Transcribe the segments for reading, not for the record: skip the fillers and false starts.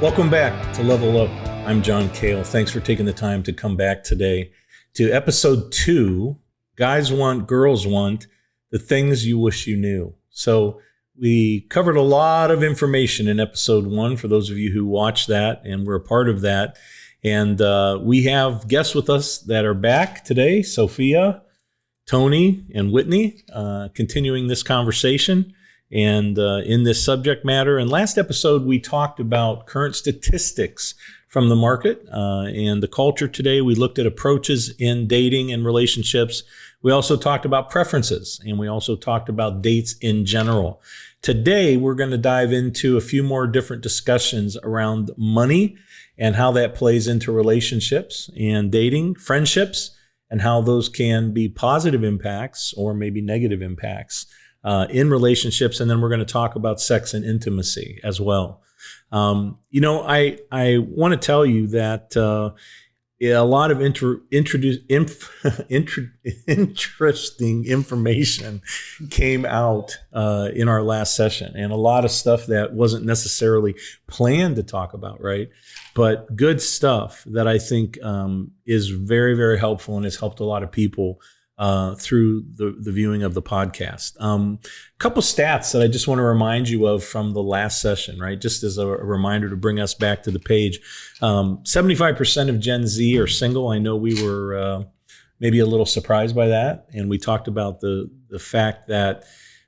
Welcome back to Level Up. I'm John Cale. Thanks for taking the time to come back today to episode 2, Guys Want, Girls Want, the Things You Wish You Knew. So we covered a lot of information in episode 1 for those of you who watched that and were a part of that. And we have guests with us that are back today, Sophia, Tony, and Whitney, continuing this conversation and in this subject matter. And last episode, we talked about current statistics from the market and the culture today. We looked at approaches in dating and relationships. We also talked about preferences, and we also talked about dates in general. Today, we're going to dive into a few more different discussions around money and how that plays into relationships and dating, friendships, and how those can be positive impacts or maybe negative impacts in relationships. And then we're going to talk about sex and intimacy as well. I want to tell you that a lot of interesting information came out in our last session, and a lot of stuff that wasn't necessarily planned to talk about, right? But good stuff that I think is very, very helpful and has helped a lot of people through the viewing of the podcast. A couple stats that I just want to remind you of from the last session, right? Just as a reminder to bring us back to the page. 75% of Gen Z are single. I know we were maybe a little surprised by that. And we talked about the fact that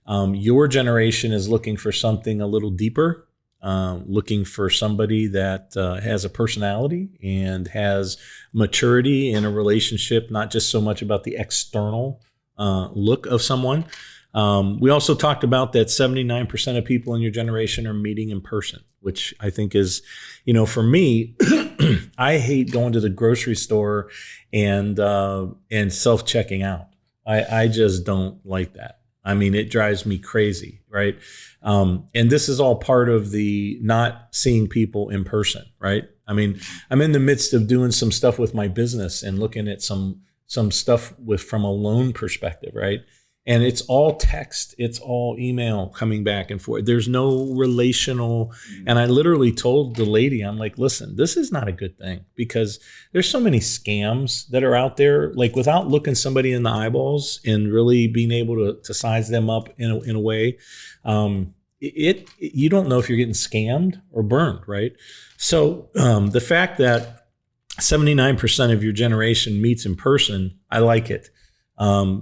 your generation is looking for something a little deeper, looking for somebody that has a personality and has maturity in a relationship, not just so much about the external look of someone. We also talked about that 79% of people in your generation are meeting in person, which I think is, for me, I hate going to the grocery store and self-checking out. I just don't like that. I mean, it drives me crazy, right? And this is all part of the not seeing people in person, right? I mean, I'm in the midst of doing some stuff with my business and looking at some stuff from a loan perspective, right? And it's all text, it's all email coming back and forth. There's no relational. And I literally told the lady, I'm like, listen, this is not a good thing because there's so many scams that are out there, like without looking somebody in the eyeballs and really being able to size them up in a way, you don't know if you're getting scammed or burned, right? So the fact that 79% of your generation meets in person, I like it.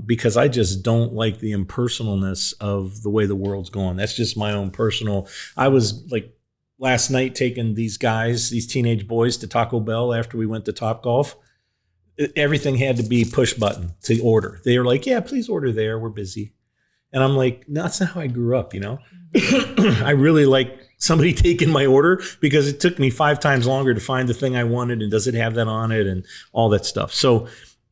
Because I just don't like the impersonalness of the way the world's going. That's just my own personal. I was like last night taking these teenage boys to Taco Bell after we went to Topgolf. Everything had to be push button to order. They were like, yeah, please order there. We're busy. And I'm like, no, that's not how I grew up, I really like somebody taking my order because it took me 5 times longer to find the thing I wanted and does it have that on it and all that stuff. So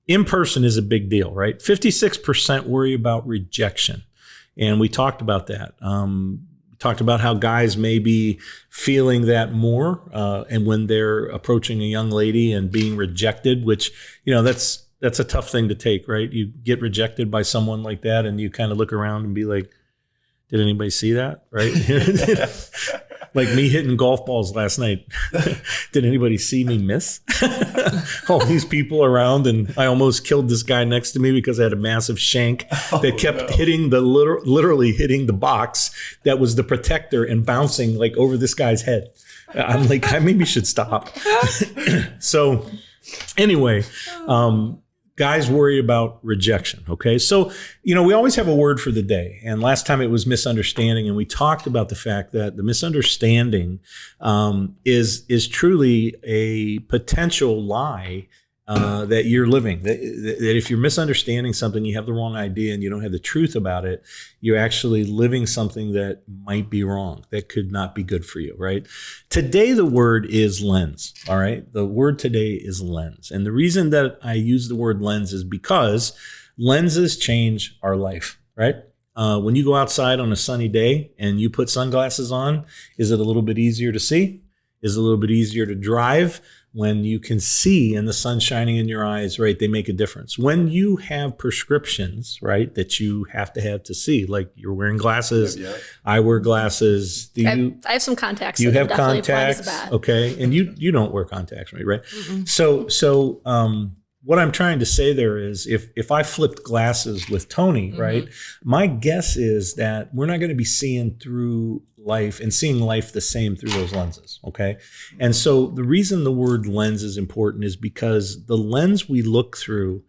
in person is a big deal, right? 56% worry about rejection. And we talked about that. Talked about how guys may be feeling that more. And when they're approaching a young lady and being rejected, which, that's a tough thing to take, right? You get rejected by someone like that and you kind of look around and be like, did anybody see that, right? Like me hitting golf balls last night. Did anybody see me miss? All these people around, and I almost killed this guy next to me because I had a massive shank that kept hitting literally hitting the box that was the protector and bouncing like over this guy's head. I'm like, I maybe should stop. So anyway, guys worry about rejection, okay? So, we always have a word for the day. And last time it was misunderstanding. And we talked about the fact that the misunderstanding is truly a potential lie that you're living. That if you're misunderstanding something, you have the wrong idea and you don't have the truth about it, you're actually living something that might be wrong, that could not be good for you, right? Today, the word is lens, all right? The word today is lens. And the reason that I use the word lens is because lenses change our life, right? When you go outside on a sunny day and you put sunglasses on, is it a little bit easier to see? Is it a little bit easier to drive? when you can see and the sun shining in your eyes, right, they make a difference. When you have prescriptions, right, that you have to see, like you're wearing glasses, I wear glasses. I have some contacts. You have contacts, okay, and you don't wear contacts, right? Mm-hmm. So what I'm trying to say there is if I flipped glasses with Tony, right, my guess is that we're not going to be seeing through life and seeing life the same through those lenses, okay? And so the reason the word lens is important is because the lens we look through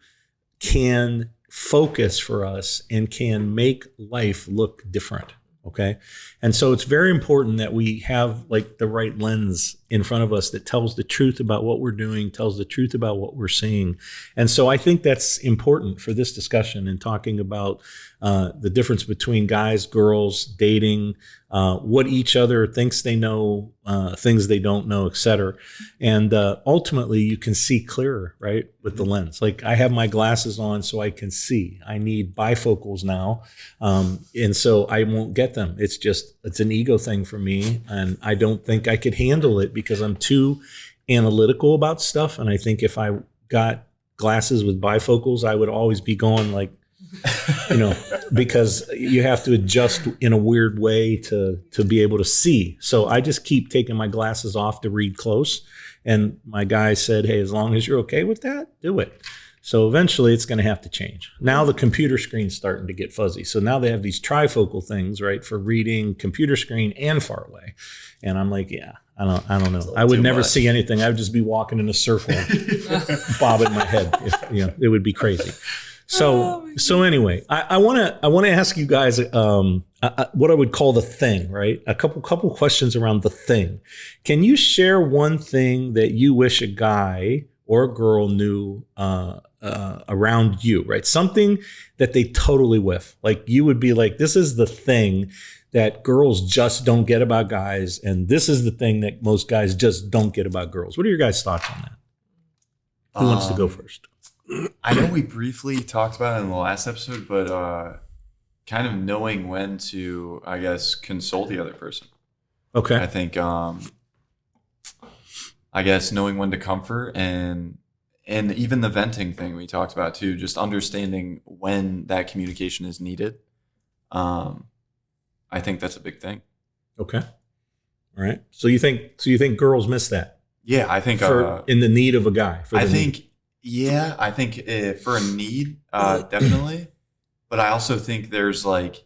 can focus for us and can make life look different, okay? And so it's very important that we have like the right lens in front of us that tells the truth about what we're doing, tells the truth about what we're seeing. And so I think that's important for this discussion and talking about the difference between guys, girls, dating, what each other thinks they know, things they don't know, et cetera. And ultimately, you can see clearer, right, with the lens. Like I have my glasses on so I can see. I need bifocals now, and so I won't get them. It's an ego thing for me, and I don't think I could handle it because I'm too analytical about stuff. And I think if I got glasses with bifocals, I would always be going like, because you have to adjust in a weird way to be able to see. So I just keep taking my glasses off to read close. And my guy said, hey, as long as you're okay with that, do it. So eventually it's going to have to change. Now the computer screen's starting to get fuzzy. So now they have these trifocal things, right, for reading computer screen and far away. And I'm like, yeah, I don't know. I would never see anything. I would just be walking in a circle, bobbing my head. It would be crazy. So anyway, I want to ask you guys what I would call the thing, right? A couple questions around the thing. Can you share one thing that you wish a guy or a girl knew around you, right? Something that they totally whiff. Like you would be like, this is the thing that girls just don't get about guys, and this is the thing that most guys just don't get about girls. What are your guys' thoughts on that? Who wants to go first? I know we briefly talked about it in the last episode, but kind of knowing when to, I guess, console the other person. Okay. I think, I guess, knowing when to comfort and even the venting thing we talked about too, just understanding when that communication is needed. I think that's a big thing. Okay. All right. So you think girls miss that? Yeah, I think in the need of a guy. I think for a need, definitely. But I also think there's like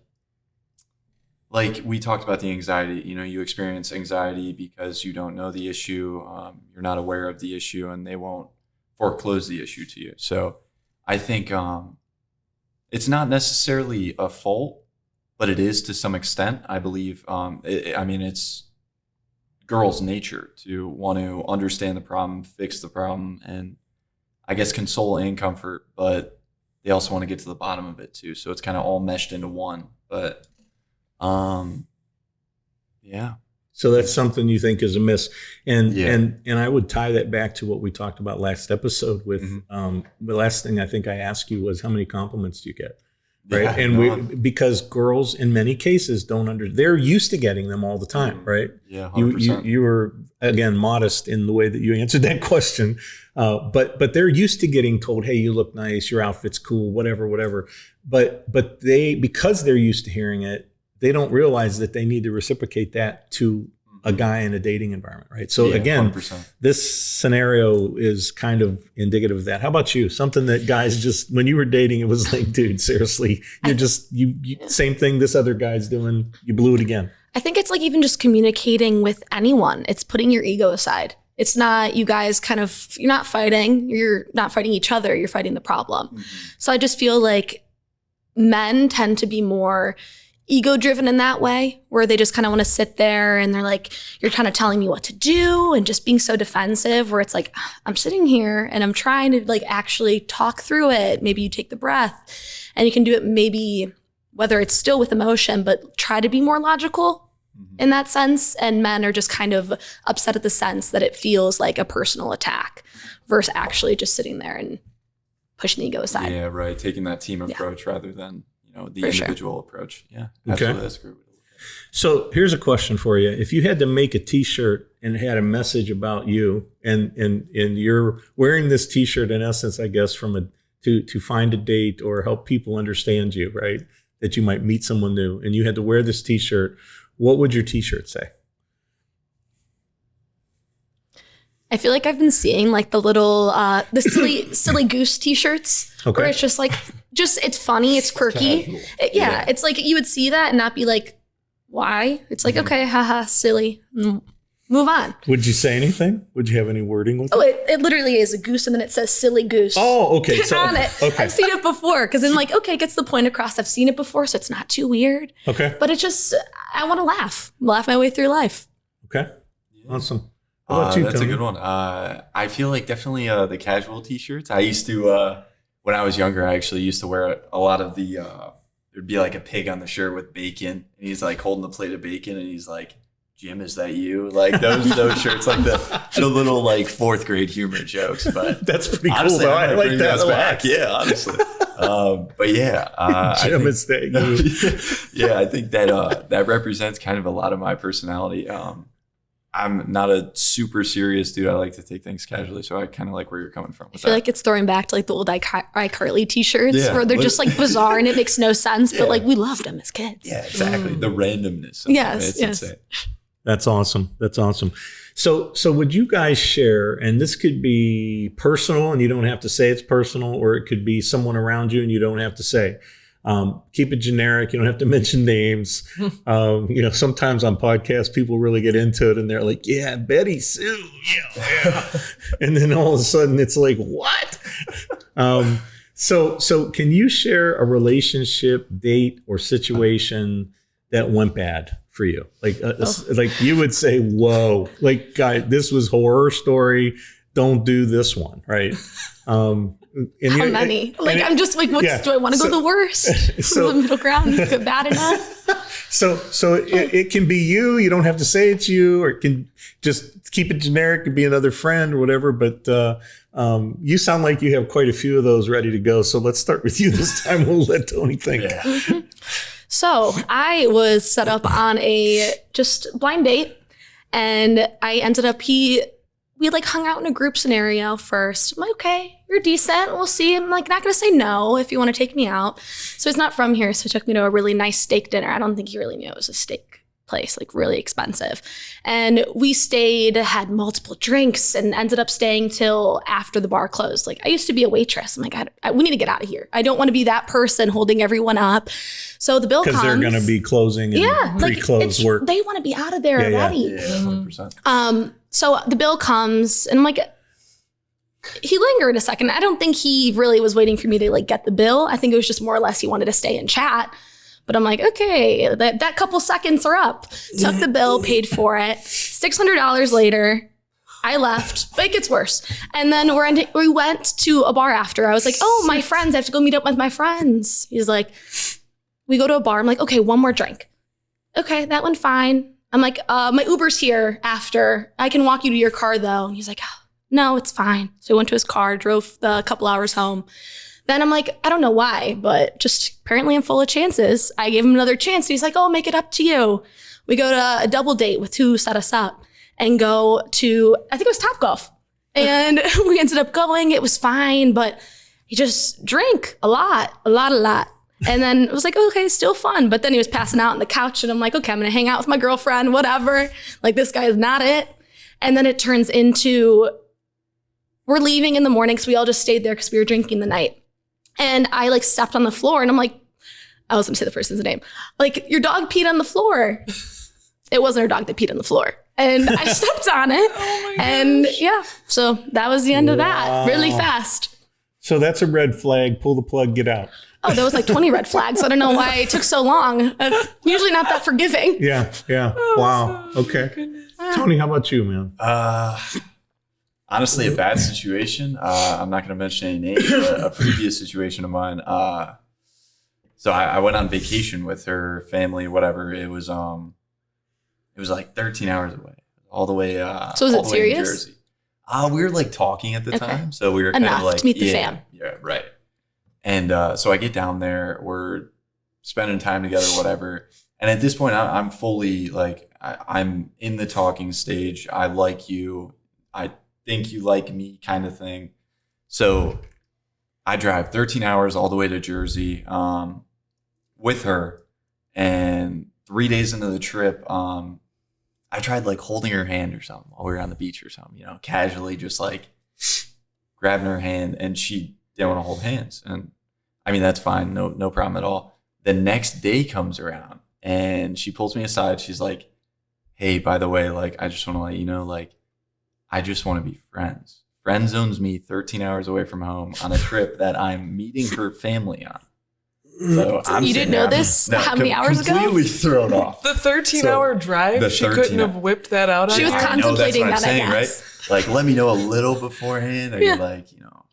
we talked about the anxiety. You experience anxiety because you don't know the issue. You're not aware of the issue, and they won't foreclose the issue to you. So I think it's not necessarily a fault, but it is to some extent. I believe. It's girls' nature to want to understand the problem, fix the problem, and I guess console and comfort, but they also want to get to the bottom of it too. So it's kind of all meshed into one. But yeah. So that's something you think is a miss. And I would tie that back to what we talked about last episode with the last thing I think I asked you was how many compliments do you get? Right. Yeah, because girls in many cases they're used to getting them all the time. Right. Yeah. 100%. You were, again, modest in the way that you answered that question. But they're used to getting told, hey, you look nice, your outfit's cool, whatever. But because they're used to hearing it, they don't realize that they need to reciprocate that to a guy in a dating environment, right? So again, 100%. This scenario is kind of indicative of that. How about you? Something that guys just, when you were dating, it was like, dude, seriously, you same thing this other guy's doing, you blew it again. I think it's like even just communicating with anyone. It's putting your ego aside. It's not you guys you're not fighting each other, you're fighting the problem. Mm-hmm. So I just feel like men tend to be more ego driven in that way, where they just kind of want to sit there and they're like, you're kind of telling me what to do and just being so defensive, where it's like, I'm sitting here and I'm trying to like actually talk through it. Maybe you take the breath and you can do it, maybe whether it's still with emotion, but try to be more logical in that sense. And men are just kind of upset at the sense that it feels like a personal attack versus actually just sitting there and pushing the ego aside. Yeah, right. Taking that team approach rather than the individual approach. Yeah, absolutely. Okay. That's great. So here's a question for you. If you had to make a t-shirt and it had a message about you and you're wearing this t-shirt in essence, I guess, to find a date or help people understand you, right? That you might meet someone new and you had to wear this t-shirt, what would your t-shirt say? I feel like I've been seeing like the little, the silly goose t-shirts where it's just like, it's funny, it's quirky. It's like you would see that and not be like, why? It's like, okay, haha, silly. Move on. Would you say anything? Would you have any wording with it? It literally is a goose and then it says silly goose. Oh, okay. So, on it. Okay. I've seen it before because I'm like, okay, it gets the point across. I've seen it before, so it's not too weird. Okay. But it's just, I want to laugh my way through life. Okay. Awesome. How about you, that's Tony? a good one. I feel like definitely the casual t-shirts. I used to, when I was younger, I actually used to wear a lot of the, there'd be like a pig on the shirt with bacon. And he's like holding a plate of bacon and he's like, Jim, is that you? Like those shirts, like the little like fourth grade humor jokes. But that's pretty honestly, cool. I like that a back. Yeah, honestly. But yeah, Jim, is that you? Yeah, I think that represents kind of a lot of my personality. I'm not a super serious dude. I like to take things casually, so I kind of like where you're coming from with that. I feel like it's throwing back to like the old iCarly t-shirts where they're just like bizarre and it makes no sense, but like we loved them as kids. Yeah, exactly. The randomness. Yes, insane. That's awesome. That's awesome. So would you guys share, and this could be personal and you don't have to say it's personal, or it could be someone around you and you don't have to say. Keep it generic. You don't have to mention names. Sometimes on podcasts, people really get into it and they're like, yeah, Betty Sue. Yeah. And then all of a sudden it's like, what? So can you share a relationship, date, or situation that went bad for you? Like you would say, whoa, like, guy, this was horror story. Don't do this one. Right. How many? I'm just like, do I want to go the worst? So the middle ground, good, bad enough. So it can be you. You don't have to say it's you, or it can just keep it generic. It could be another friend or whatever. But you sound like you have quite a few of those ready to go. So let's start with you this time. We'll let Tony think. Yeah. Mm-hmm. So I was set up on a just blind date, and I ended up we like hung out in a group scenario first. I'm like, okay, you're decent. We'll see. I'm like, not going to say no if you want to take me out. So he's not from here. So he took me to a really nice steak dinner. I don't think he really knew it was a steak place, like really expensive. And we stayed, had multiple drinks, and ended up staying till after the bar closed. Like I used to be a waitress. I'm like, we need to get out of here. I don't want to be that person holding everyone up. So the bill comes. Because they're going to be closing and pre-close work. They want to be out of there already. Yeah, 100%. So the bill comes and I'm like, he lingered a second. I don't think he really was waiting for me to like get the bill. I think it was just more or less he wanted to stay and chat. But I'm like, okay, that couple seconds are up. Took the bill, paid for it. $600 later, I left, but it gets worse. And then we went to a bar after. I was like, oh, my friends, I have to go meet up with my friends. He's like, we go to a bar. I'm like, okay, one more drink. Okay, that went fine. I'm like, my Uber's here after. I can walk you to your car though. And he's like, oh, no, it's fine. So he went to his car, drove the couple hours home. Then I'm like, I don't know why, but just apparently I'm full of chances. I gave him another chance. And he's like, oh, I'll make it up to you. We go to a double date with who set us up and go to, I think it was Topgolf. And we ended up going. It was fine, but he just drank a lot. And then it was like, okay, still fun. But then he was passing out on the couch and I'm like, okay, I'm going to hang out with my girlfriend, whatever. Like this guy is not it. And then it turns into, we're leaving in the morning because we all just stayed there because we were drinking the night. And I like stepped on the floor and I'm like, I was going to say the person's name. Like, your dog peed on the floor. It wasn't our dog that peed on the floor. And I stepped on it. Oh and yeah, so that was the end of that really fast. So that's a red flag. Pull the plug, get out. Oh, there was like 20 red flags. I don't know why it took so long. Usually not that forgiving. Yeah. Wow. Okay. Tony, how about you, man? Honestly, a bad situation. I'm not going to mention any names, but a previous situation of mine. So I went on vacation with her family, whatever. It was like 13 hours away, all the way. So was it all the way in serious? Jersey. We were like talking at the time, so we were kind enough of like to meet the fam. Yeah, right. And so I get down there. We're spending time together, whatever. And at this point, I'm fully like, I'm in the talking stage. I like you. I think you like me, kind of thing. So I drive 13 hours all the way to Jersey with her. And 3 days into the trip, I tried like holding her hand or something while we were on the beach or something, you know, casually just like grabbing her hand, and she didn't want to hold hands. And I mean, that's fine. No problem at all. The next day comes around and she pulls me aside. She's like, hey, by the way, like, I just want to let you know, like, I just want to be friends. Friend zones me 13 hours away from home on a trip that I'm meeting her family on. So you didn't know this? How many hours ago? Completely thrown off. The 13-hour drive, she couldn't have whipped that out on She was you? contemplating that's what I'm that, saying, I guess. right? Like, let me know a little beforehand. Or you like, you know,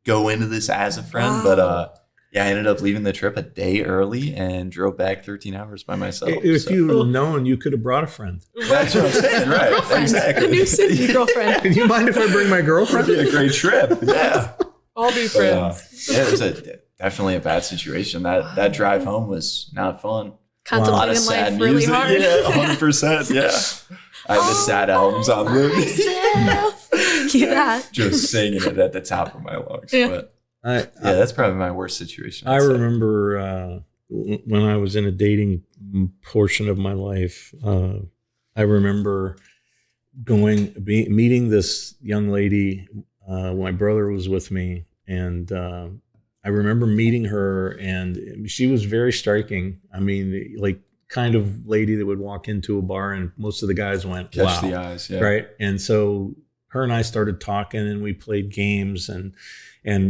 go into this as a friend. Wow. But yeah, I ended up leaving the trip a day early and drove back 13 hours by myself. If you would have known, you could have brought a friend. That's what I'm saying, right? Girlfriend. Exactly. A new Sydney girlfriend. Can you mind if I bring my girlfriend? It'd be a great trip. Yeah. All be friends. Yeah, it was definitely a bad situation. That drive home was not fun. A lot of Contemplating sad life really music. hard. Yeah, 100%. Yeah. I had the sad albums on loop. Keep that. Just singing it at the top of my lungs. Yeah. But yeah, that's probably my worst situation. I I'd say. remember when I was in a dating portion of my life, I remember meeting this young lady. My brother was with me, and I remember meeting her, and she was very striking. I mean, like, kind of lady that would walk into a bar and most of the guys went, Catch wow. the eyes. Yeah. Right. And so her and I started talking, and we played games, and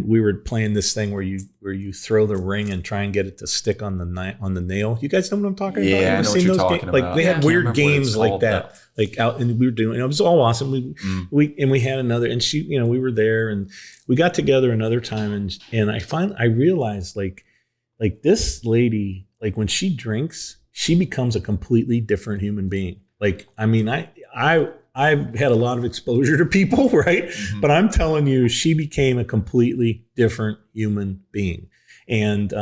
we were playing this thing where you throw the ring and try and get it to stick on the nail. You guys know what I'm talking about? Yeah, You I ever know what seen you're those talking games? about. Like, they Yeah, I had can't weird remember what it's games like called, that. Like out, and we were doing, and it was all awesome. We had another, and she, you know, we were there, and we got together another time, and I realized like this lady, like, when she drinks, she becomes a completely different human being. Like, I mean, I've had a lot of exposure to people, right? Mm-hmm. But I'm telling you, she became a completely different human being. And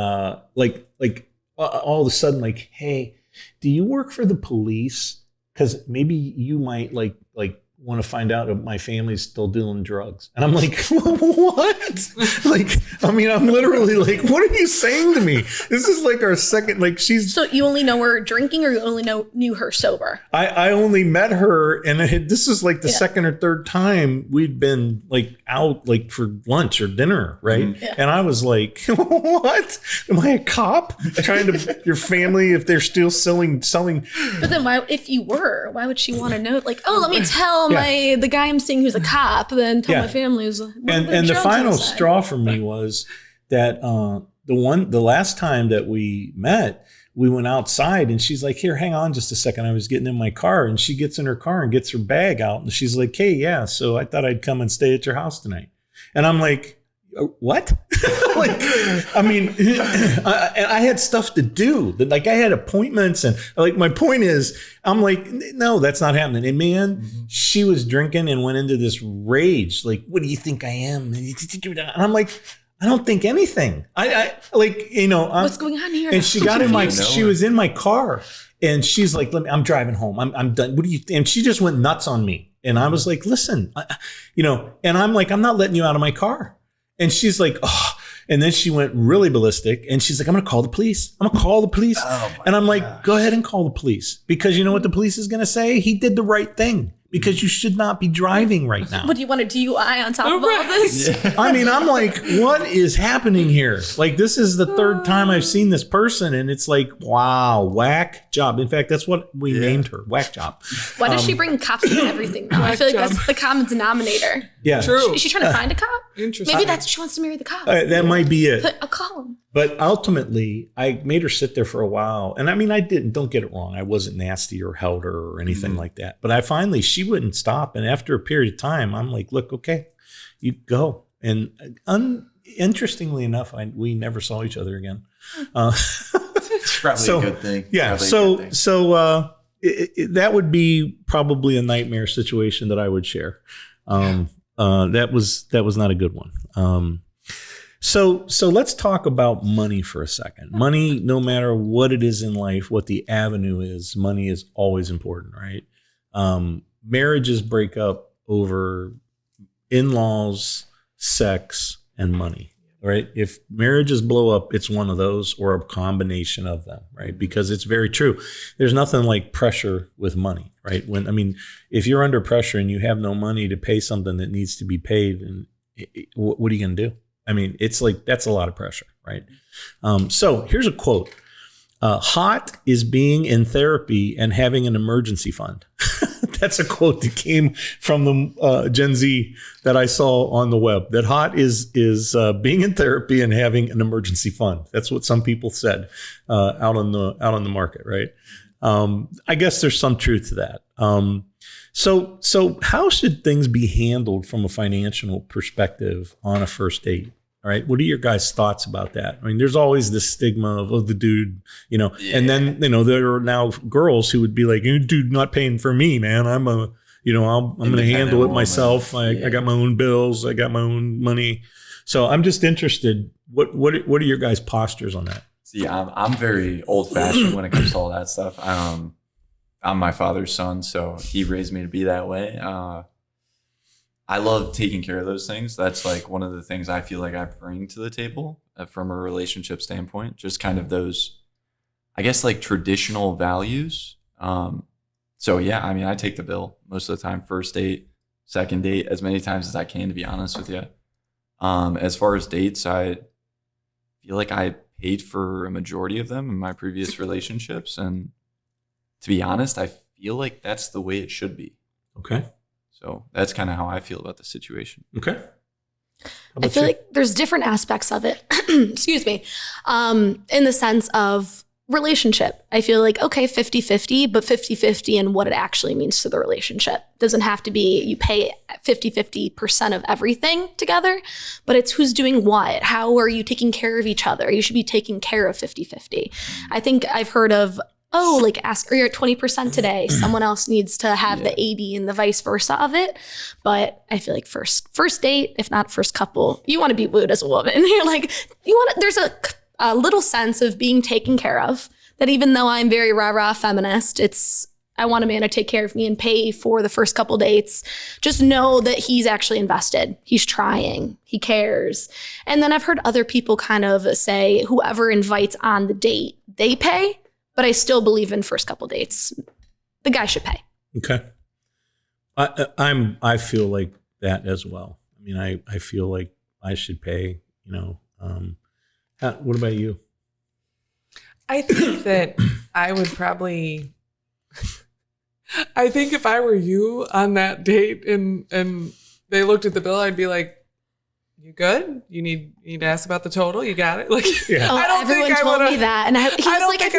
like all of a sudden, like, hey, do you work for the police? Because maybe you might like want to find out if my family's still doing drugs. And I'm like, what? Like, I mean, I'm literally like, what are you saying to me? This is like our second, like, she's... So you only know her drinking, or you only knew her sober? I only met her, and this is like the second or third time we'd been like out like for lunch or dinner, right? Mm-hmm. Yeah. And I was like, what? Am I a cop? Trying to, your family, if they're still selling. But then why would she want to know? Like, oh, let me tell the guy I'm seeing who's a cop, then tell my family who's and the final straw for me was that the last time that we met, we went outside, and she's like, here, hang on just a second. I was getting in my car, and she gets in her car and gets her bag out, and she's like, hey, yeah, so I thought I'd come and stay at your house tonight. And I'm like, what? Like, I mean, I had stuff to do. Like, I had appointments, and like, my point is, I'm like, no, that's not happening. And man, she was drinking and went into this rage. Like, what do you think I am? And I'm like, I don't think anything. I like, you know, what's going on here? And she got she was in my car, and she's like, I'm driving home. I'm done. What do you think? And she just went nuts on me. And I was like, listen, you know, and I'm like, I'm not letting you out of my car. And she's like, oh, and then she went really ballistic, and she's like, I'm going to call the police. I'm going to call the police. And I'm like, go ahead and call the police, because you know what the police is going to say? He did the right thing, because you should not be driving right now. What, do you want a DUI on top of all this? Yeah. I mean, I'm like, what is happening here? Like, this is the third time I've seen this person, and it's like, wow, whack job. In fact, that's what we named her, whack job. Why does she bring cops into everything now? I feel like that's the common denominator. Yeah. True. Is she trying to find a cop? Interesting. Maybe that's she wants to marry the cop. That might be it. I'll call him. But ultimately, I made her sit there for a while. And I mean, don't get it wrong. I wasn't nasty or held her or anything like that. But she wouldn't stop. And after a period of time, I'm like, look, okay, you go. And interestingly enough, we never saw each other again. It's probably a good thing. Yeah. That would be probably a nightmare situation that I would share. That was not a good one. So let's talk about money for a second. Money, no matter what it is in life, what the avenue is, money is always important, right? Marriages break up over in-laws, sex, and money, right? If marriages blow up, it's one of those or a combination of them, right? Because it's very true. There's nothing like pressure with money, right? If you're under pressure and you have no money to pay something that needs to be paid, and what are you going to do? It's like, that's a lot of pressure, right? So here's a quote. Hot is being in therapy and having an emergency fund. That's a quote that came from the Gen Z that I saw on the web. That hot is being in therapy and having an emergency fund. That's what some people said out on the market, right? I guess there's some truth to that. So how should things be handled from a financial perspective on a first date? All right. What are your guys' thoughts about that? There's always this stigma of the dude, and then, there are now girls who would be like, dude, not paying for me, man. I'm going to handle it myself. I got my own bills. I got my own money. So I'm just interested. What are your guys' postures on that? See, I'm very old fashioned when it comes to all that stuff. I'm my father's son, so he raised me to be that way. I love taking care of those things. That's like one of the things I feel like I bring to the table from a relationship standpoint, just kind of those, I guess, like traditional values. So yeah, I take the bill most of the time, first date, second date, as many times as I can, to be honest with you. As far as dates, I feel like I paid for a majority of them in my previous relationships. And to be honest, I feel like that's the way it should be. Okay. So that's kind of how I feel about the situation. Okay. I feel like there's different aspects of it. Excuse me. In the sense of relationship, I feel like, okay, 50-50, but 50-50 in what it actually means to the relationship. Doesn't have to be you pay 50% of everything together, but it's who's doing what. How are you taking care of each other? You should be taking care of 50-50. I think I've heard of, ask, are you at 20% today? Someone else needs to have the 80 and the vice versa of it. But I feel like first date, if not first couple, you want to be wooed as a woman. You're like, there's a little sense of being taken care of, that even though I'm very rah-rah feminist, I want a man to take care of me and pay for the first couple dates. Just know that he's actually invested. He's trying. He cares. And then I've heard other people kind of say whoever invites on the date, they pay. But I still believe in first couple dates, the guy should pay. Okay. I feel like that as well. I feel like I should pay, what about you? I think that I would probably, I think if I were you on that date and they looked at the bill, I'd be like, you good? You need to ask about the total? You got it? Like, yeah. I don't think I would me that. And I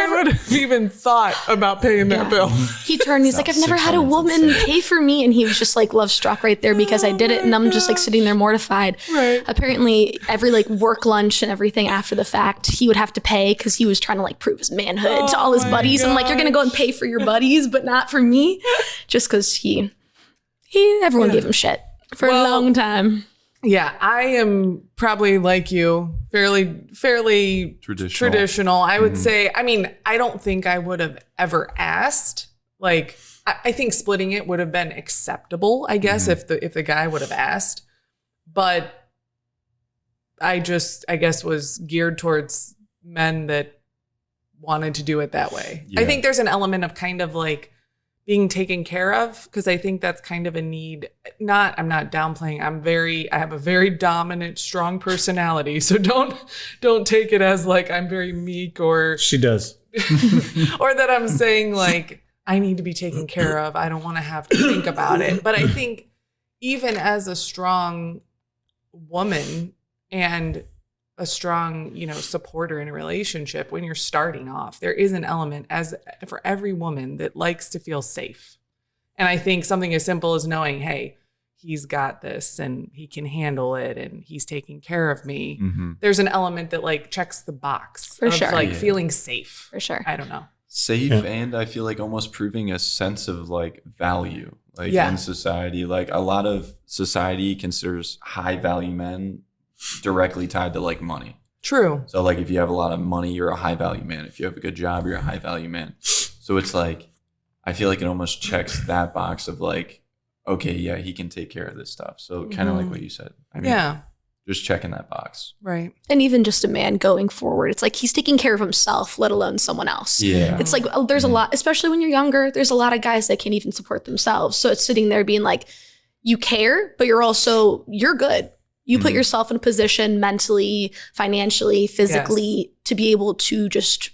would have even thought about paying that bill. He turned, he's like, I've never had a woman pay for me. And he was just like love struck right there because I did it. And I'm just like sitting there mortified. Right. Apparently every work lunch and everything after the fact, he would have to pay because he was trying to prove his manhood to all his buddies. And I'm like, you're going to go and pay for your buddies, but not for me. Just because everyone gave him shit for a long time. Yeah, I am probably like you, fairly traditional. I would say, I don't think I would have ever asked. Like, I think splitting it would have been acceptable, I guess, if the guy would have asked. But I guess was geared towards men that wanted to do it that way. Yeah. I think there's an element of kind of being taken care of, because I think that's kind of a need. I'm not downplaying. I have a very dominant, strong personality. So don't take it as I'm very meek or she does. Or that I'm saying I need to be taken care of. I don't want to have to think about it. But I think even as a strong woman and a strong, supporter in a relationship, when you're starting off, there is an element for every woman that likes to feel safe. And I think something as simple as knowing, hey, he's got this and he can handle it and he's taking care of me. Mm-hmm. There's an element that checks the box for sure. Feeling safe. For sure. I don't know. Safe. Yeah. And I feel almost proving a sense of value, in society. A lot of society considers high value men directly tied to like money. True. So like if you have a lot of money, you're a high value man. If you have a good job, you're a high value man. So it's like, I feel like it almost checks that box of like, okay, yeah, he can take care of this stuff. So kind of like what you said. I mean, just checking that box. Right. And even just a man going forward, it's like he's taking care of himself, let alone someone else. Yeah. It's like there's a lot, especially when you're younger, there's a lot of guys that can't even support themselves. So it's sitting there being like, you care, but you're good. You put yourself in a position mentally, financially, physically to be able to just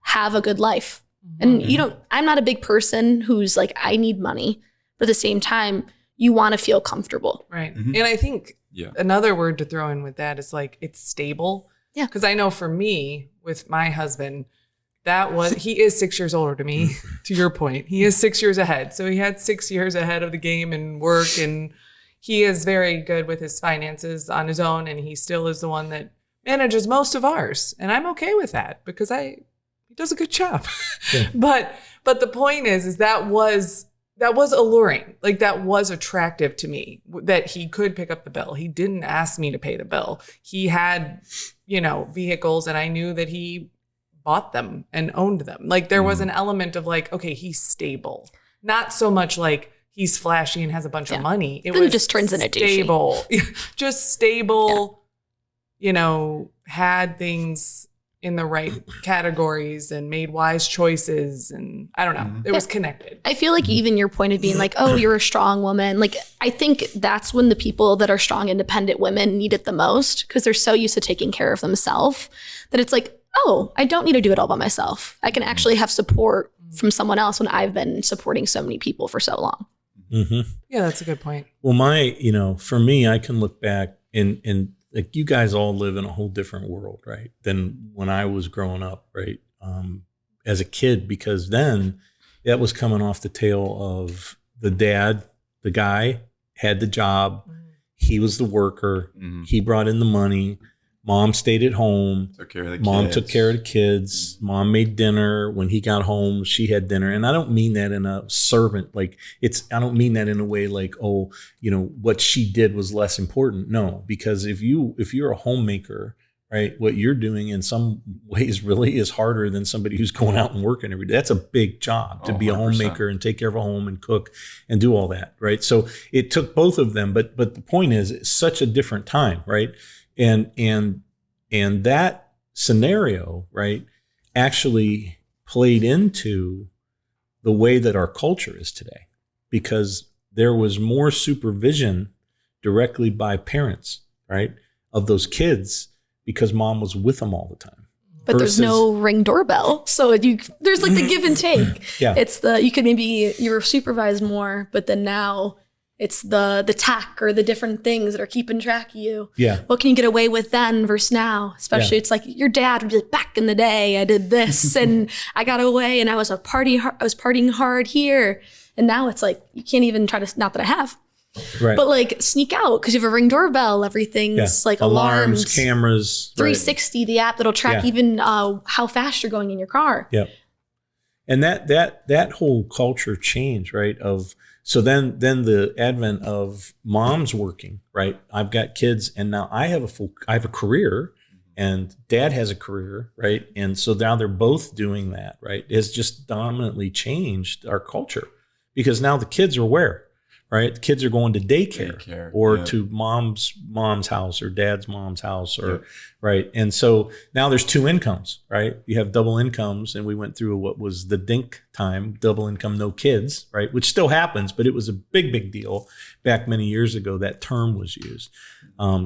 have a good life. And I'm not a big person who's like, I need money. But at the same time, you want to feel comfortable. Right. And I think another word to throw in with that is like, it's stable. Yeah. Because I know for me, with my husband, he is 6 years older to me, to your point. He is 6 years ahead. So he had 6 years ahead of the game and work. And he is very good with his finances on his own. And he still is the one that manages most of ours. And I'm okay with that because he does a good job. Yeah. But the point is that was alluring. Like that was attractive to me that he could pick up the bill. He didn't ask me to pay the bill. He had, vehicles and I knew that he bought them and owned them. Like there was an element of like, okay, he's stable. Not so much like he's flashy and has a bunch of money. It was just turns into stable. Just stable, had things in the right categories and made wise choices. And I don't know, it was connected. I feel like even your point of being like, oh, you're a strong woman. Like, I think that's when the people that are strong, independent women need it the most because they're so used to taking care of themselves that it's like, oh, I don't need to do it all by myself. I can actually have support from someone else when I've been supporting so many people for so long. Mm-hmm. Yeah, that's a good point. Well, for me, I can look back and like you guys all live in a whole different world, right? Than when I was growing up, right? As a kid, because then that was coming off the tail of the dad, the guy had the job. He was the worker. He brought in the money. Mom stayed at home. Took care of the Mom kids. took care of the kids. Mom made dinner. When he got home, she had dinner. And I don't mean that in a servant, I don't mean that in a way like, oh, what she did was less important. No, because if you're a homemaker, right, what you're doing in some ways really is harder than somebody who's going out and working every day. That's a big job to be a 100%. homemaker and take care of a home and cook and do all that, right? So it took both of them. But the point is, it's such a different time, right? And that scenario, right, actually played into the way that our culture is today, because there was more supervision directly by parents, right, of those kids because mom was with them all the time. But there's no Ring doorbell. So there's like the give and take. Yeah. It's you were supervised more, but then now it's the tech or the different things that are keeping track of you. Yeah. What can you get away with then versus now? Especially it's like your dad would be like, back in the day, I did this and I got away and I was partying hard here. And now it's like, you can't even try to, not that I have, right, but like sneak out because you have a Ring doorbell. Everything's like alarms, cameras, 360, the app that'll track even how fast you're going in your car. Yep. And that whole culture change, right? So then the advent of mom's working, right? I've got kids and now I have a career and dad has a career, right? And so now they're both doing that, right? It's just dominantly changed our culture because now the kids are where? Right, the kids are going to daycare or to mom's house or dad's mom's house, or right. And so now there's two incomes, right? You have double incomes, and we went through what was the DINK time, double income, no kids, right? Which still happens, but it was a big deal back many years ago. That term was used.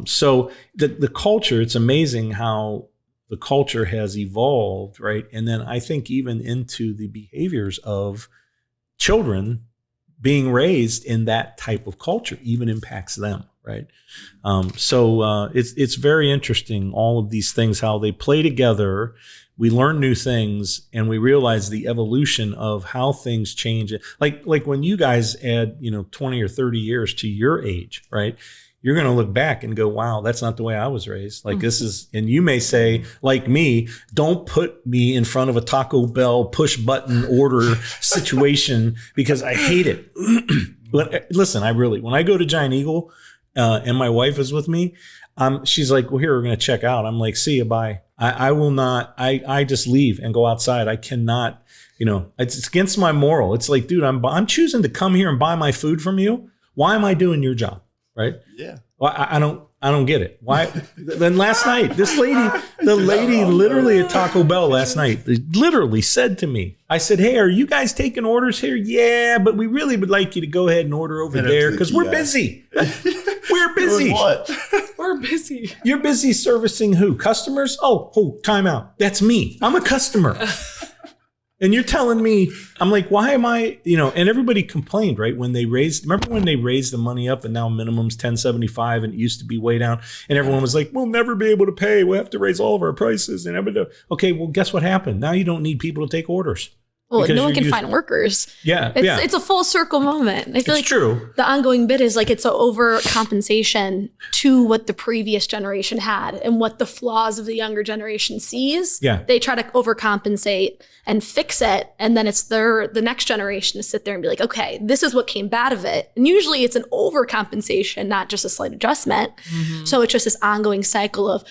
So the culture, it's amazing how the culture has evolved, right? And then I think even into the behaviors of children being raised in that type of culture even impacts them, right? So it's very interesting, all of these things, how they play together. We learn new things and we realize the evolution of how things change. Like when you guys add, 20 or 30 years to your age, right? You're going to look back and go, wow, that's not the way I was raised. Like this is, and you may say, like me, don't put me in front of a Taco Bell push button order situation because I hate it. But listen, when I go to Giant Eagle and my wife is with me, She's like, well, here, we're going to check out. I'm like, see you, bye. I will not, I just leave and go outside. I cannot, it's against my moral. It's like, dude, I'm choosing to come here and buy my food from you. Why am I doing your job? Right? Yeah. Well, I don't get it. Why? Then last night, the lady literally at Taco Bell last night, literally said to me, I said, hey, are you guys taking orders here? Yeah, but we really would like you to go ahead and order over there because we're busy. We're busy. What? We're busy. You're busy servicing who? Customers? Oh, time out. That's me. I'm a customer. And you're telling me, I'm like, why am I, and everybody complained, right? Remember when they raised the money up and now minimum's $10.75 and it used to be way down and everyone was like, we'll never be able to pay. We'll have to raise all of our prices. Okay, well, guess what happened? Now you don't need people to take orders. Well, no one can find workers. Yeah. It's a full circle moment. I feel like true. The ongoing bit is like it's an overcompensation to what the previous generation had and what the flaws of the younger generation sees. Yeah. They try to overcompensate and fix it. And then it's the next generation to sit there and be like, okay, this is what came bad of it. And usually it's an overcompensation, not just a slight adjustment. Mm-hmm. So it's just this ongoing cycle of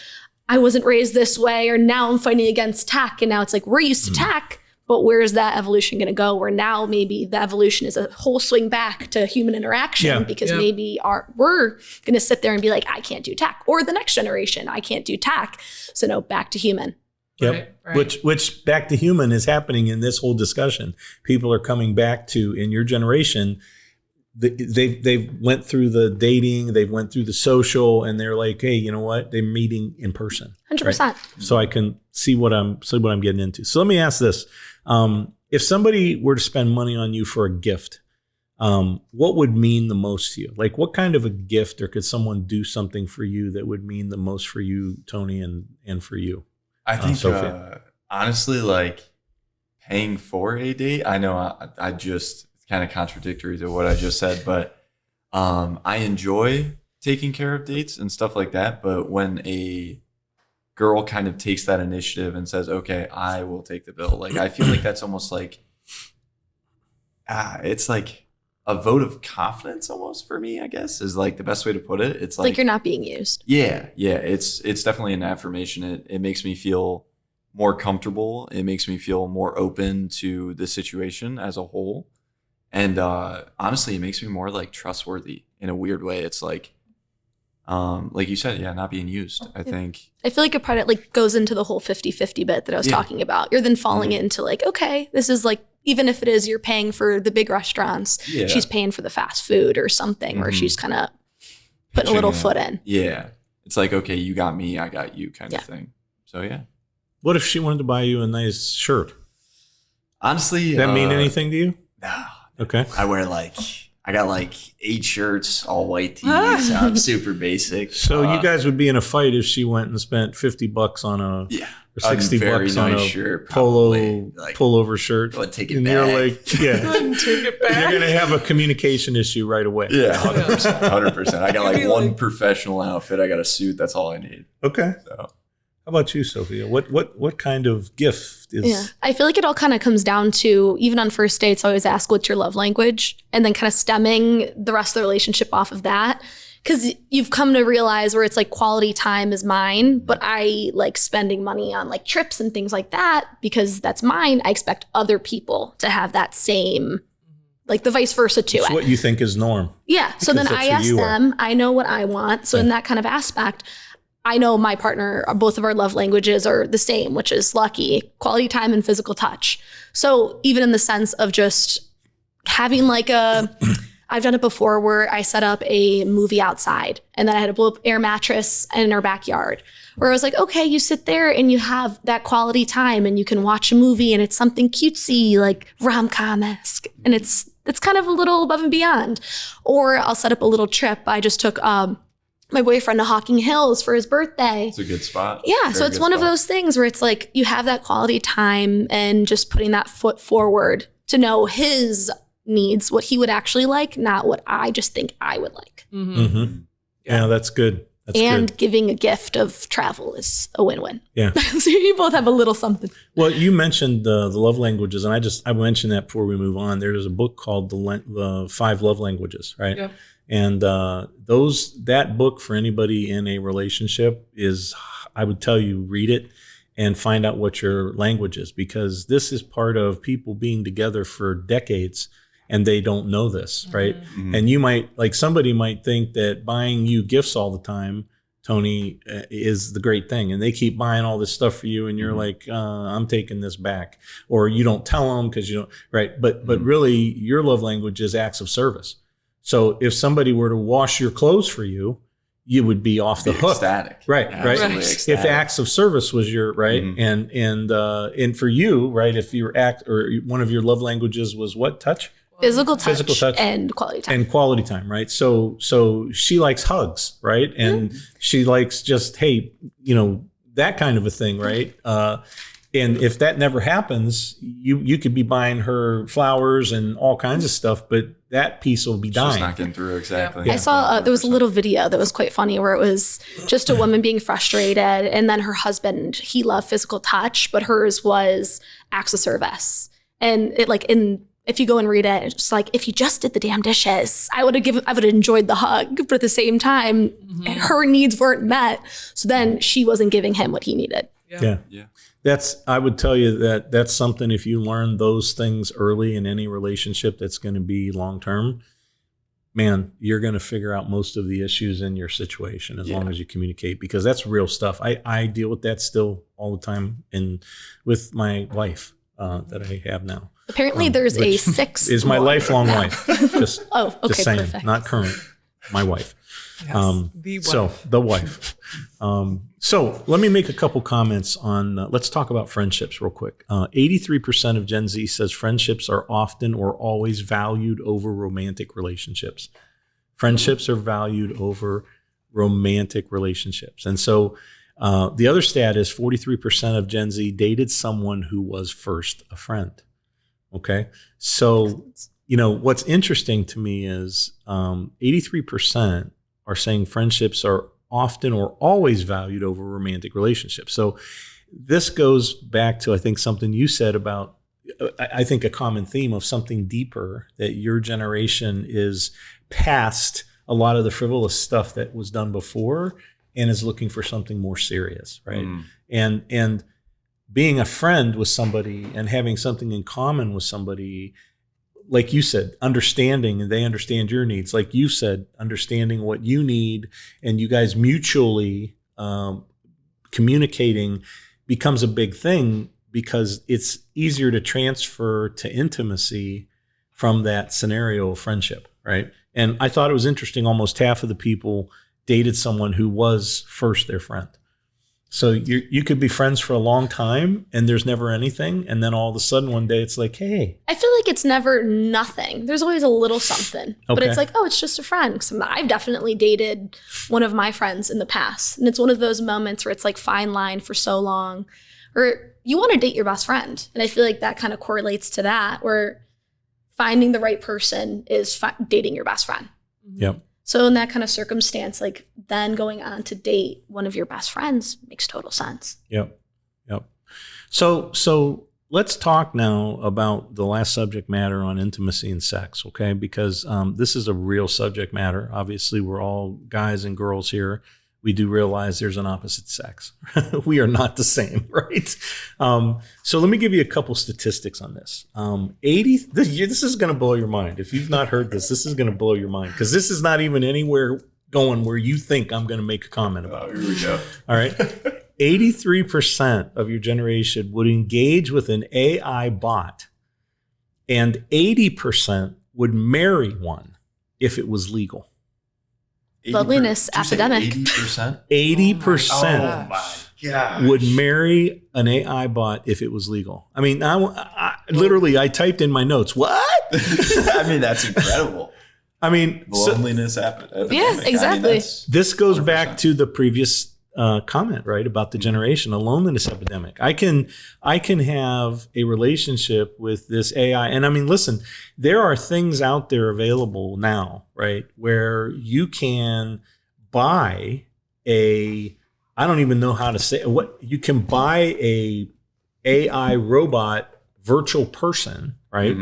I wasn't raised this way, or now I'm fighting against tech. And now it's like, we're used to tech. But where is that evolution going to go? Where now maybe the evolution is a whole swing back to human interaction because maybe we're going to sit there and be like, I can't do tech. Or the next generation, I can't do tech. So no, back to human. Yep. Right. Which back to human is happening in this whole discussion. People are coming back to, in your generation, they've went through the dating, they've went through the social, and they're like, hey, you know what? They're meeting in person. 100%. Right? So I can see what I'm getting into. So let me ask this. If somebody were to spend money on you for a gift, what would mean the most to you? Like what kind of a gift, or could someone do something for you that would mean the most for you, Tony, and for you? I think, Sophia. Honestly, like paying for a date, I know I just, it's kind of contradictory to what I just said, but I enjoy taking care of dates and stuff like that. But when a girl kind of takes that initiative and says, okay, I will take the bill. Like, I feel like that's almost like, it's like a vote of confidence almost for me, I guess, is like the best way to put it. It's like you're not being used. Yeah. It's definitely an affirmation. It makes me feel more comfortable. It makes me feel more open to the situation as a whole. And honestly, it makes me more like trustworthy in a weird way. It's like you said, not being used. I think I feel like it probably goes into the whole 50-50 bit that I was talking about. You're then falling into like, okay, this is like, even if it is you're paying for the big restaurants, she's paying for the fast food or something, where she's kind of putting a little foot in. Yeah. It's like, okay, you got me, I got you kind of thing. So yeah. What if she wanted to buy you a nice shirt? Honestly, does that mean anything to you? No. Okay. I got like 8 shirts, all white tees. I'm super basic. So you guys would be in a fight if she went and spent $50 on or $60 on a shirt, pullover shirt. Go take it and back. You're like, take it back. You're gonna have a communication issue right away. Yeah, 100%. I got like one professional outfit. I got a suit. That's all I need. Okay. So. How about you, Sophia? What kind of gift is? Yeah, I feel like it all kind of comes down to, even on first dates, I always ask, what's your love language? And then kind of stemming the rest of the relationship off of that. Because you've come to realize where it's like quality time is mine, but I like spending money on like trips and things like that because that's mine. I expect other people to have that same, like the vice versa too. It's what you think is norm. Yeah. So then I ask them, I know what I want. So in that kind of aspect, I know my partner, both of our love languages are the same, which is lucky, quality time and physical touch. So even in the sense of just having like I've done it before where I set up a movie outside and then I had a blow-up air mattress in our backyard where I was like, okay, you sit there and you have that quality time and you can watch a movie and it's something cutesy, like rom-com-esque. And it's kind of a little above and beyond. Or I'll set up a little trip. I just took my boyfriend to Hocking Hills for his birthday. It's a good spot. Yeah. So it's one of those things where it's like you have that quality time and just putting that foot forward to know his needs, what he would actually like, not what I just think I would like. Mm-hmm. Mm-hmm. Yeah, that's good. And giving a gift of travel is a win-win. Yeah. So you both have a little something. Well, you mentioned the love languages, and I mentioned that before we move on. There's a book called the 5 Love Languages, right? Yep. And that book for anybody in a relationship is, I would tell you, read it and find out what your language is, because this is part of people being together for decades and they don't know this, right? Mm-hmm. And you might, like, somebody might think that buying you gifts all the time, Tony, is the great thing. And they keep buying all this stuff for you and you're like, I'm taking this back. Or you don't tell them because you don't, right? But really your love language is acts of service. So if somebody were to wash your clothes for you, you would be off the hook. Ecstatic. Right. Ecstatic. If acts of service was your, right. Mm-hmm. And for you, right, if your one of your love languages was what? Touch? Physical touch and quality time. Right? So she likes hugs, right? And she likes just, hey, that kind of a thing, right? And if that never happens, you could be buying her flowers and all kinds of stuff, but that piece will be dying. She's not getting through, exactly. I saw there was a little video that was quite funny where it was just a woman being frustrated, and then her husband, he loved physical touch, but hers was acts of service. And it, like, if you go and read it, it's just like, if you just did the damn dishes, I would have enjoyed the hug, but at the same time, her needs weren't met. So then she wasn't giving him what he needed. Yeah. I would tell you that's something, if you learn those things early in any relationship that's going to be long-term, man, you're going to figure out most of the issues in your situation as long as you communicate, because that's real stuff. I deal with that still all the time with my wife that I have now. Apparently there's a sixth. Is my lifelong wife. Just saying, perfect. Not current, my wife. Yes, the wife. So the wife. So let me make a couple comments on, let's talk about friendships real quick. 83% of Gen Z says friendships are often or always valued over romantic relationships. Friendships are valued over romantic relationships. And so the other stat is 43% of Gen Z dated someone who was first a friend. Okay. So, what's interesting to me is 83% are saying friendships are often or always valued over romantic relationships. So this goes back to, I think, something you said about, I think, a common theme of something deeper, that your generation is past a lot of the frivolous stuff that was done before and is looking for something more serious, right? And being a friend with somebody and having something in common with somebody, like you said, understanding, and they understand your needs. Like you said, understanding what you need, and you guys mutually communicating becomes a big thing, because it's easier to transfer to intimacy from that scenario of friendship, right? And I thought it was interesting, almost half of the people dated someone who was first their friend. So you could be friends for a long time and there's never anything. And then all of a sudden one day it's like, hey. I feel like it's never nothing. There's always a little something. But it's like, oh, it's just a friend. Because I've definitely dated one of my friends in the past. And it's one of those moments where it's like fine line for so long. Or you want to date your best friend. And I feel like that kind of correlates to that, where finding the right person is dating your best friend. Yep. So in that kind of circumstance, like, then going on to date one of your best friends makes total sense. Yep. So let's talk now about the last subject matter on intimacy and sex, okay? Because this is a real subject matter. Obviously, we're all guys and girls here. We do realize there's an opposite sex. We are not the same, right? So let me give you a couple statistics on this. This is going to blow your mind. If you've not heard this, this is going to blow your mind, because this is not even anywhere going where you think I'm going to make a comment about. Oh, here we go. All right. 83% of your generation would engage with an AI bot, and 80% would marry one if it was legal. Loneliness epidemic. 80%? 80% Oh my gosh. would marry an AI bot if it was legal. I mean, I literally, I typed in my notes, what? I mean, that's incredible. I mean, Loneliness epidemic. Yeah, exactly. I mean, this goes 100%. back to the previous comment, right, about the generation, a loneliness epidemic. I can have a relationship with this AI, and I mean, listen, there are things out there available now, right, where you can buy I don't even know how to say what, you can buy a AI robot virtual person, right,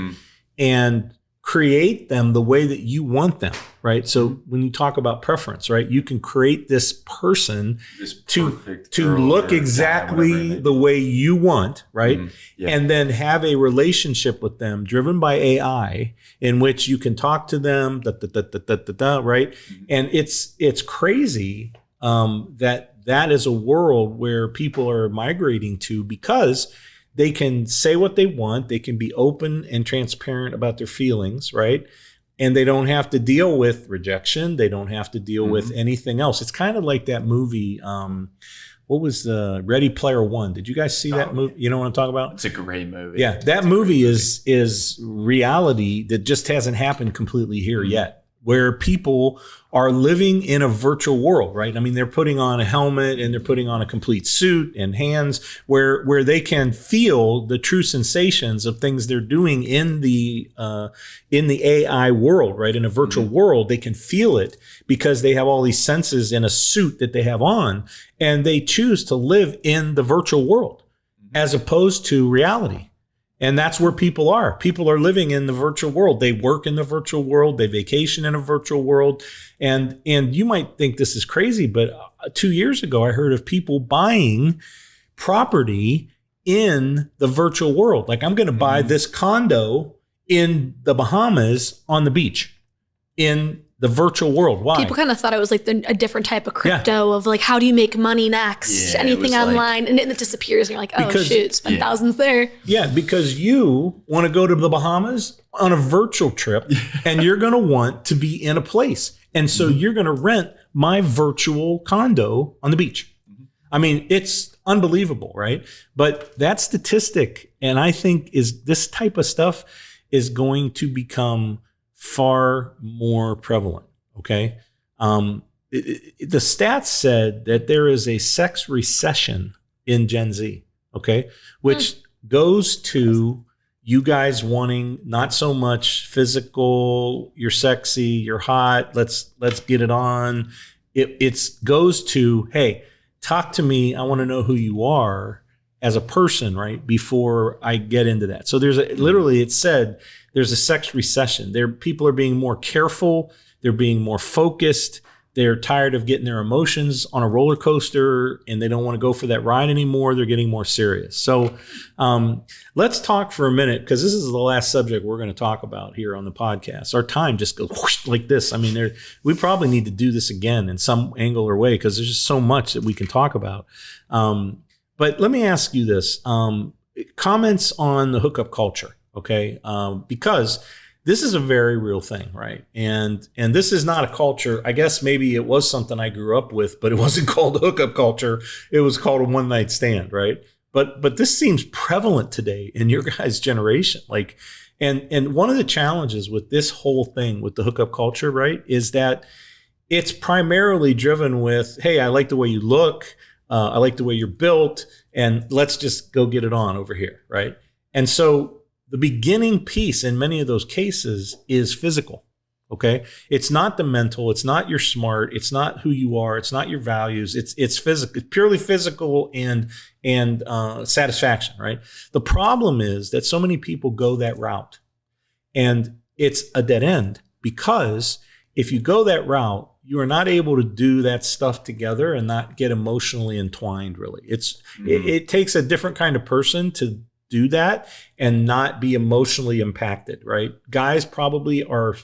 and create them the way that you want them, right? So when you talk about preference, right, you can create this person to look exactly the way you want, right? And then have a relationship with them driven by AI in which you can talk to them, right? And it's crazy that is a world where people are migrating to, because they can say what they want. They can be open and transparent about their feelings, right? And they don't have to deal with rejection. They don't have to deal with anything else. It's kind of like that movie. What was the Ready Player One? Did you guys see that movie? You know what I'm talking about? It's a great movie. Yeah, that movie is reality that just hasn't happened completely here yet, where people are living in a virtual world, right? I mean, they're putting on a helmet and they're putting on a complete suit and hands where they can feel the true sensations of things they're doing in the AI world, right? In a virtual world, they can feel it because they have all these senses in a suit that they have on, and they choose to live in the virtual world as opposed to reality. And that's where people are. People are living in the virtual world. They work in the virtual world. They vacation in a virtual world. And you might think this is crazy, but 2 years ago, I heard of people buying property in the virtual world. Like, I'm going to buy this condo in the Bahamas on the beach in the virtual world. Why? People kind of thought it was like a different type of crypto of like, how do you make money next? Anything online, and it disappears. And you're like, oh, shoot, spend thousands there. Yeah, because you want to go to the Bahamas on a virtual trip and you're going to want to be in a place. And so you're going to rent my virtual condo on the beach. I mean, it's unbelievable, right? But that statistic, and I think is this type of stuff is going to become far more prevalent. Okay. The stats said that there is a sex recession in Gen Z. Okay. Which goes to you guys wanting not so much physical, you're sexy, you're hot, let's get it on. It goes to, hey, talk to me. I want to know who you are as a person, right? Before I get into that. So literally it said, there's a sex recession. People are being more careful. They're being more focused. They're tired of getting their emotions on a roller coaster, and they don't want to go for that ride anymore. They're getting more serious. So let's talk for a minute, because this is the last subject we're going to talk about here on the podcast. Our time just goes whoosh like this. I mean, we probably need to do this again in some angle or way, because there's just so much that we can talk about. But let me ask you this. Comments on the hookup culture. Okay. Because this is a very real thing, right? And this is not a culture. I guess maybe it was something I grew up with, but it wasn't called hookup culture. It was called a one night stand, right? But this seems prevalent today in your guys' generation. Like, and one of the challenges with this whole thing with the hookup culture, right, is that it's primarily driven with, hey, I like the way you look. I like the way you're built, and let's just go get it on over here, right? And so the beginning piece in many of those cases is physical, okay? It's not the mental. It's not your smart. It's not who you are. It's not your values. It's physical. It's purely physical and satisfaction, right? The problem is that so many people go that route, and it's a dead end, because if you go that route, you are not able to do that stuff together and not get emotionally entwined, really. It takes a different kind of person to do that and not be emotionally impacted, right? Guys probably are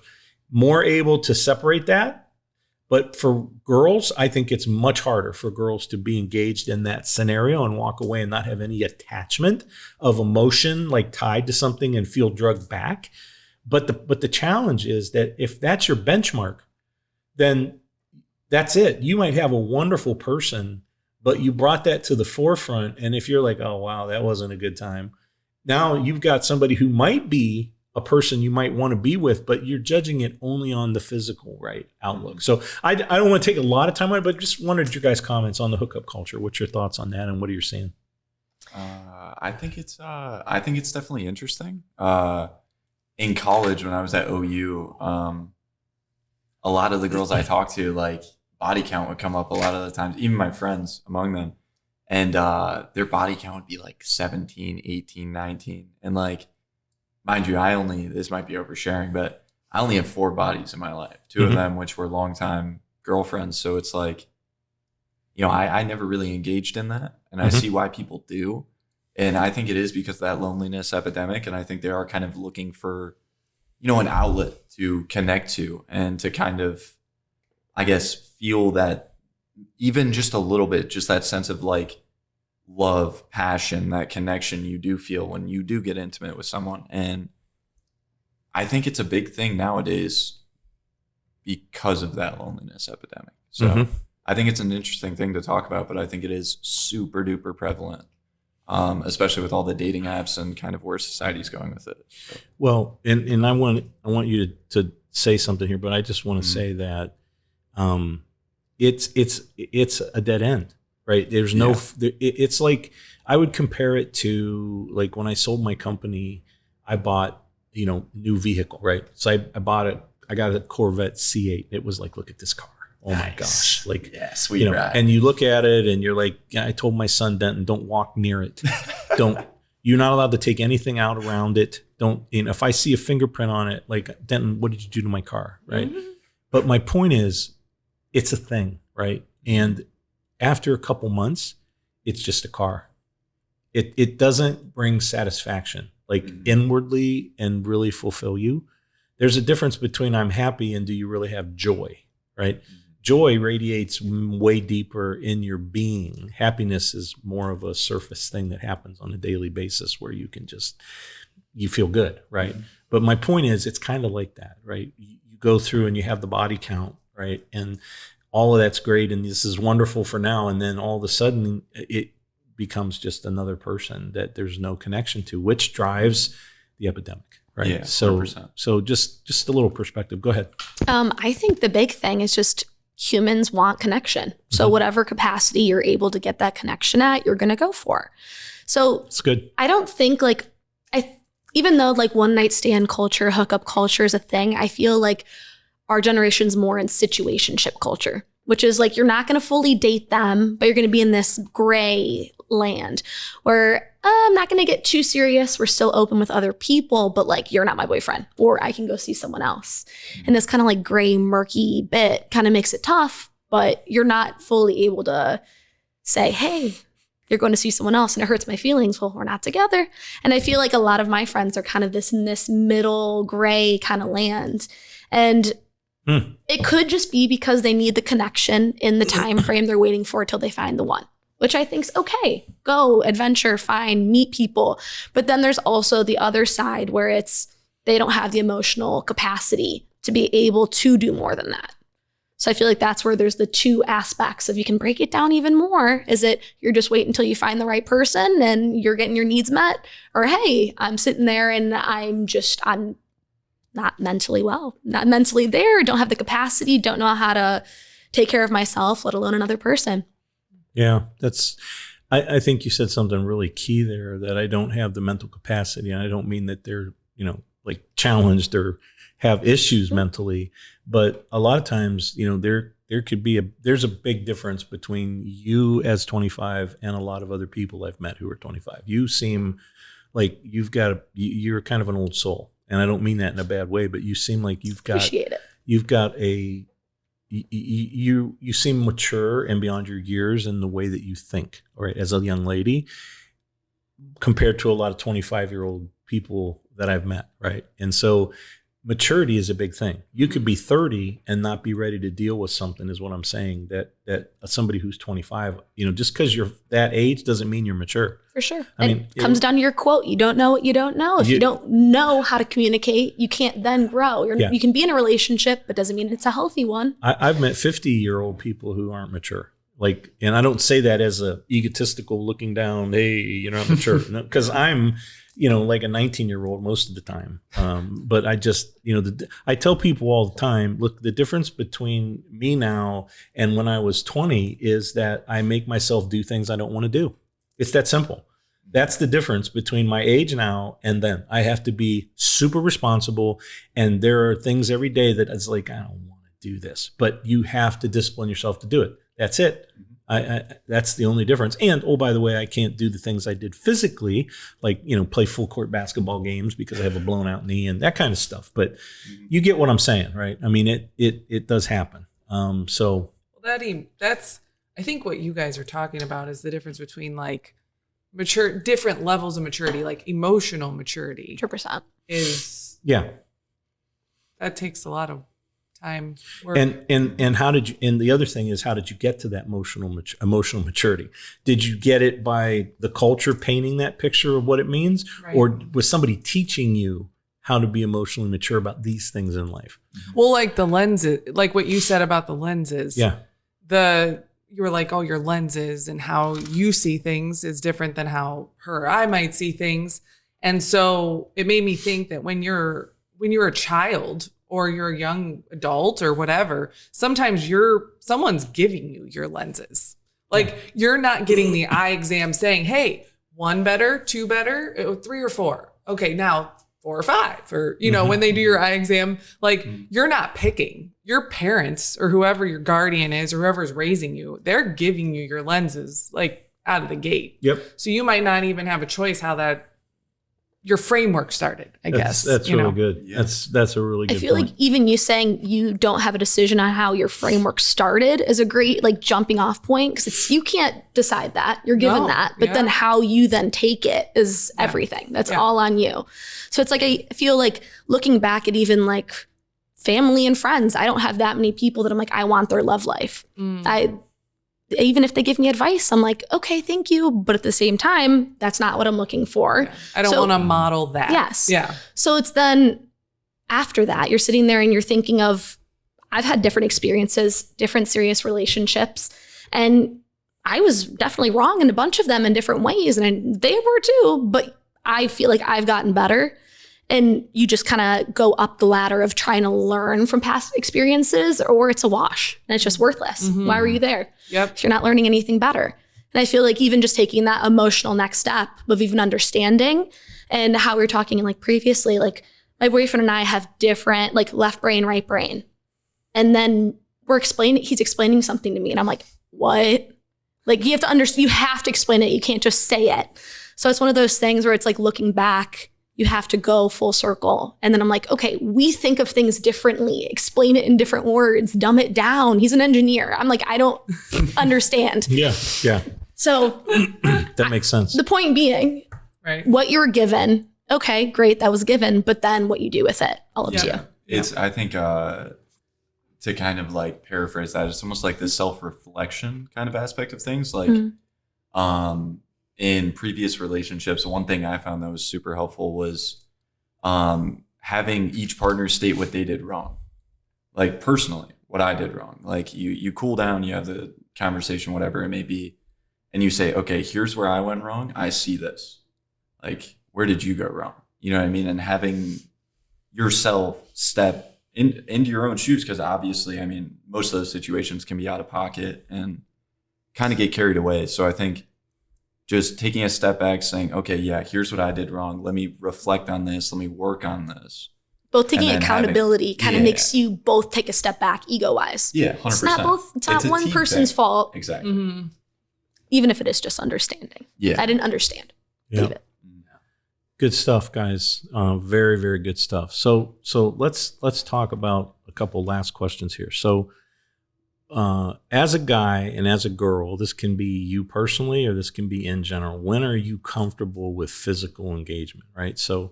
more able to separate that. But for girls, I think it's much harder for girls to be engaged in that scenario and walk away and not have any attachment of emotion, like tied to something, and feel drugged back. But the challenge is that if that's your benchmark, then that's it. You might have a wonderful person, but you brought that to the forefront. And if you're like, oh, wow, that wasn't a good time. Now you've got somebody who might be a person you might want to be with, but you're judging it only on the physical, right, outlook. So I don't want to take a lot of time on it, but just wanted your guys' comments on the hookup culture. What's your thoughts on that, and what are you seeing? I think it's definitely interesting. In college, when I was at OU, a lot of the girls I talked to, like, body count would come up a lot of the times, even my friends among them. And their body count would be like 17, 18, 19. And like mind you, this might be oversharing, but I only have 4 bodies in my life, 2 of them, which were longtime girlfriends. So it's like, I never really engaged in that. And I see why people do. And I think it is because of that loneliness epidemic. And I think they are kind of looking for, an outlet to connect to and to kind of, I guess, feel that even just a little bit, just that sense of like love, passion, that connection you do feel when you do get intimate with someone. And I think it's a big thing nowadays because of that loneliness epidemic. So I think it's an interesting thing to talk about, but I think it is super duper prevalent, especially with all the dating apps and kind of where society's going with it. So. Well, and I want you to say something here, but I just want to say that it's a dead end, right? There's no, it's like, I would compare it to like when I sold my company, I bought, new vehicle, right? So I bought it. I got a Corvette C8. It was like, look at this car. Oh my gosh. Like, sweet ride. And you look at it and you're like, I told my son, Denton, don't walk near it. You're not allowed to take anything out around it. If I see a fingerprint on it, like, Denton, what did you do to my car? Right. But my point is, it's a thing, right? And after a couple months, it's just a car. It doesn't bring satisfaction, like inwardly and really fulfill you. There's a difference between I'm happy and do you really have joy, right? Joy radiates way deeper in your being. Happiness is more of a surface thing that happens on a daily basis where you can you feel good, right? But my point is, it's kind of like that, right? You go through and you have the body count, right? And all of that's great. And this is wonderful for now. And then all of a sudden it becomes just another person that there's no connection to, which drives the epidemic. Right. Yeah, 100%. So just a little perspective. Go ahead. I think the big thing is just humans want connection. So whatever capacity you're able to get that connection at, you're going to go for. So it's good. I don't think even though like one night stand culture, hookup culture is a thing, I feel like our generation's more in situationship culture, which is like, you're not going to fully date them, but you're going to be in this gray land where I'm not going to get too serious. We're still open with other people, but like, you're not my boyfriend, or I can go see someone else. And this kind of like gray, murky bit kind of makes it tough, but you're not fully able to say, hey, you're going to see someone else and it hurts my feelings. Well, we're not together. And I feel like a lot of my friends are kind of in this middle gray kind of land. And it could just be because they need the connection in the time frame they're waiting for till they find the one, which I think is okay. Go, adventure, find, meet people. But then there's also the other side where they don't have the emotional capacity to be able to do more than that. So I feel like that's where there's the two aspects of, you can break it down even more. Is it you're just waiting until you find the right person and you're getting your needs met? Or, hey, I'm sitting there and I'm not mentally not mentally there, don't have the capacity, don't know how to take care of myself, let alone another person. Yeah, I think you said something really key there, that I don't have the mental capacity. And I don't mean that they're, like challenged or have issues mentally, but a lot of times, there could be there's a big difference between you as 25 and a lot of other people I've met who are 25. You seem like you're kind of an old soul. And I don't mean that in a bad way, but you seem like you seem mature and beyond your years in the way that you think, right, as a young lady, compared to a lot of 25-year-old people that I've met, right? And so maturity is a big thing. You could be 30 and not be ready to deal with something, is what I'm saying, that somebody who's 25, just because you're that age doesn't mean you're mature. For sure. It comes down to your quote. You don't know what you don't know. If you don't know how to communicate, you can't then grow. You can be in a relationship, but doesn't mean it's a healthy one. I've met 50-year-old people who aren't mature. And I don't say that as a egotistical looking down, hey, you're not mature. Because I'm, like a 19-year-old most of the time. But I just, I tell people all the time, look, the difference between me now and when I was 20 is that I make myself do things I don't want to do. It's that simple. That's the difference between my age now and then. I have to be super responsible. And there are things every day that it's like, I don't want to do this, but you have to discipline yourself to do it. That's it. That's the only difference. And, oh, by the way, I can't do the things I did physically, like, play full court basketball games because I have a blown out knee and that kind of stuff. But you get what I'm saying, right? I mean, it does happen. So that's, I think what you guys are talking about is the difference between like different levels of maturity, like emotional maturity 100%. is, that takes a lot of time. Work. And how did you, and the other thing is, how did you get to that emotional maturity? Did you get it by the culture painting that picture of what it means? Right. Or was somebody teaching you how to be emotionally mature about these things in life? Well, like the lenses, like what you said about the lenses. Yeah. You were like, oh, your lenses and how you see things is different than how her or I might see things. And so it made me think that when you're a child or you're a young adult or whatever, sometimes someone's giving you your lenses. Like you're not getting the eye exam saying, hey, 1 better, 2 better, 3 or 4. Okay, now 4 or 5, or, when they do your eye exam, like you're not picking. Your parents or whoever your guardian is or whoever's raising you, they're giving you your lenses like out of the gate. Yep. So you might not even have a choice how your framework started, I guess. That's really good. Yeah. That's a really good I feel point. like even you saying you don't have a decision on how your framework started is a great like jumping off point, because you can't decide that. You're given that. But then how you then take it is everything. That's all on you. So it's like, I feel like looking back at even like family and friends, I don't have that many people that I'm like, I want their love life. Even if they give me advice, I'm like, okay, thank you. But at the same time, that's not what I'm looking for. Yeah. I don't want to model that. Yes. Yeah. So it's then after that, you're sitting there and you're thinking of, I've had different experiences, different serious relationships. And I was definitely wrong in a bunch of them in different ways. And they were too. But I feel like I've gotten better. And you just kind of go up the ladder of trying to learn from past experiences, or it's a wash and it's just worthless. Mm-hmm. Why were you there? Yep. If you're not learning anything better. And I feel like even just taking that emotional next step of even understanding, and how we were talking like previously, like my boyfriend and I have different like left brain, right brain. And then he's explaining something to me and I'm like, what? Like you have to understand, you have to explain it. You can't just say it. So it's one of those things where it's like looking back, you have to go full circle. And then I'm like, okay, we think of things differently. Explain it in different words. Dumb it down. He's an engineer. I'm like, I don't understand. Yeah. So that makes sense. The point being, what you were given, okay, great, that was given. But then what you do with it, all up to you. It's, I think, to kind of like paraphrase that, it's almost like the self-reflection kind of aspect of things. Like, in previous relationships, one thing I found that was super helpful was having each partner state what they did wrong. Like personally, what I did wrong. Like you cool down, you have the conversation, whatever it may be, and you say, okay, here's where I went wrong. I see this. Like, where did you go wrong? You know what I mean? And having yourself step into your own shoes, because obviously, I mean, most of those situations can be out of pocket and kind of get carried away. So I think just taking a step back, saying, okay, yeah, here's what I did wrong. Let me reflect on this. Let me work on this. Both taking accountability kind of makes you both take a step back ego-wise. Yeah, 100%. It's not one person's fault. Exactly. Mm-hmm. Even if it is just understanding. Yeah. I didn't understand. Yeah. Leave it. Good stuff, guys. Very, very good stuff. So let's talk about a couple last questions here. So as a guy and as a girl, this can be you personally or this can be in general. When are you comfortable with physical engagement, right? So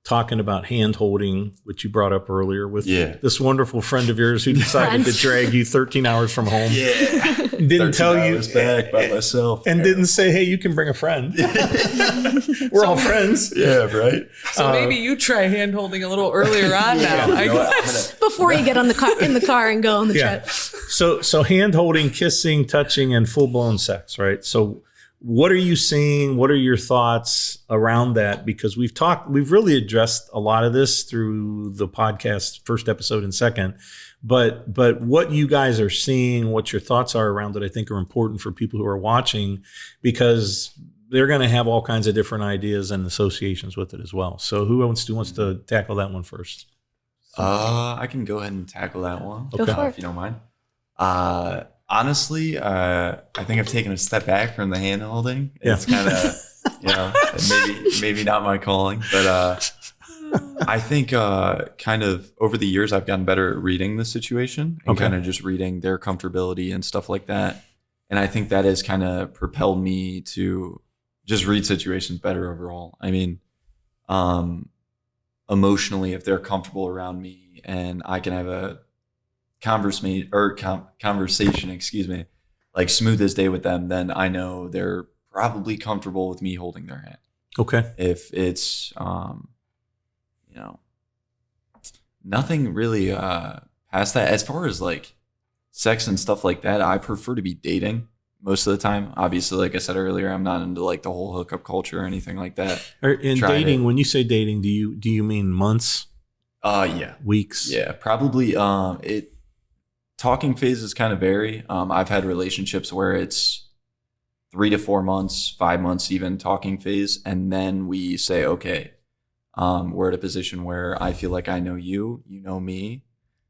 talking about hand holding, which you brought up earlier with this wonderful friend of yours who decided to drag you 13 hours from home. Yeah. Didn't tell you back by myself. And didn't say, hey, you can bring a friend. We're all friends. Yeah, right. So maybe you try hand holding a little earlier on now. I guess. Before you get in the car and go on the trip. So hand holding, kissing, touching, and full blown sex, right? So what are you seeing? What are your thoughts around that? Because we've really addressed a lot of this through the podcast, first episode and second, but what you guys are seeing, what your thoughts are around it, I think are important for people who are watching, because they're going to have all kinds of different ideas and associations with it as well. So who wants to tackle that one first? I can go ahead and tackle that one. Okay. If you don't mind. Honestly, I think I've taken a step back from the hand holding. Yeah. It's kind of, maybe not my calling, but I think kind of over the years, I've gotten better at reading the situation and kind of just reading their comfortability and stuff like that. And I think that has kind of propelled me to just read situations better overall. I mean, emotionally, if they're comfortable around me and I can have a conversation, like smooth as day with them, then I know they're probably comfortable with me holding their hand. Okay. If it's, nothing really past that. As far as like sex and stuff like that, I prefer to be dating most of the time. Obviously, like I said earlier, I'm not into like the whole hookup culture or anything like that. In dating, when you say dating, do you mean months? Yeah. Weeks? Yeah, probably. Talking phases kind of vary. I've had relationships where it's 3 to 4 months, 5 months even talking phase, and then we say, okay, we're at a position where I feel like I know you, you know me.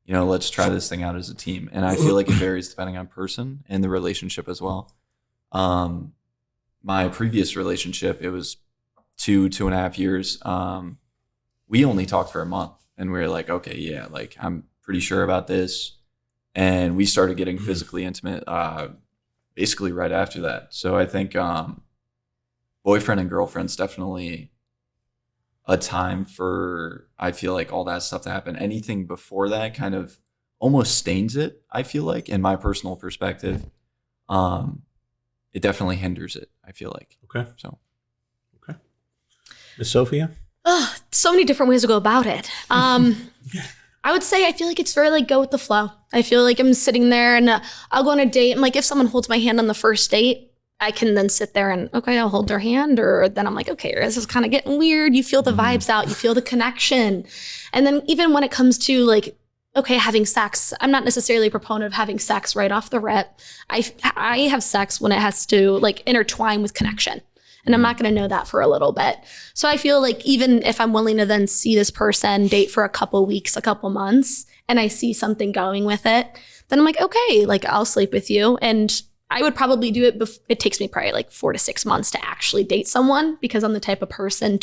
Let's try this thing out as a team. And I feel like it varies depending on person and the relationship as well. My previous relationship, it was 2.5 years. We only talked for a month and we were like, okay, yeah, like I'm pretty sure about this. And we started getting physically intimate basically right after that. So I think boyfriend and girlfriend's definitely a time for, I feel like, all that stuff to happen. Anything before that kind of almost stains it, I feel like, in my personal perspective. It definitely hinders it, I feel like. Okay. So. Okay. Miss Sophia? Oh, so many different ways to go about it. I would say I feel like it's very like go with the flow. I feel like I'm sitting there and I'll go on a date and like if someone holds my hand on the first date, I can then sit there and okay, I'll hold their hand, or then I'm like, okay, this is kind of getting weird. You feel the vibes out, you feel the connection. And then even when it comes to like, okay, having sex, I'm not necessarily a proponent of having sex right off the rip. I have sex when it has to like intertwine with connection. And I'm not going to know that for a little bit. So I feel like even if I'm willing to then see this person, date for a couple weeks, a couple months, and I see something going with it, then I'm like, okay, like I'll sleep with you. And I would probably do it. It takes me probably like 4 to 6 months to actually date someone because I'm the type of person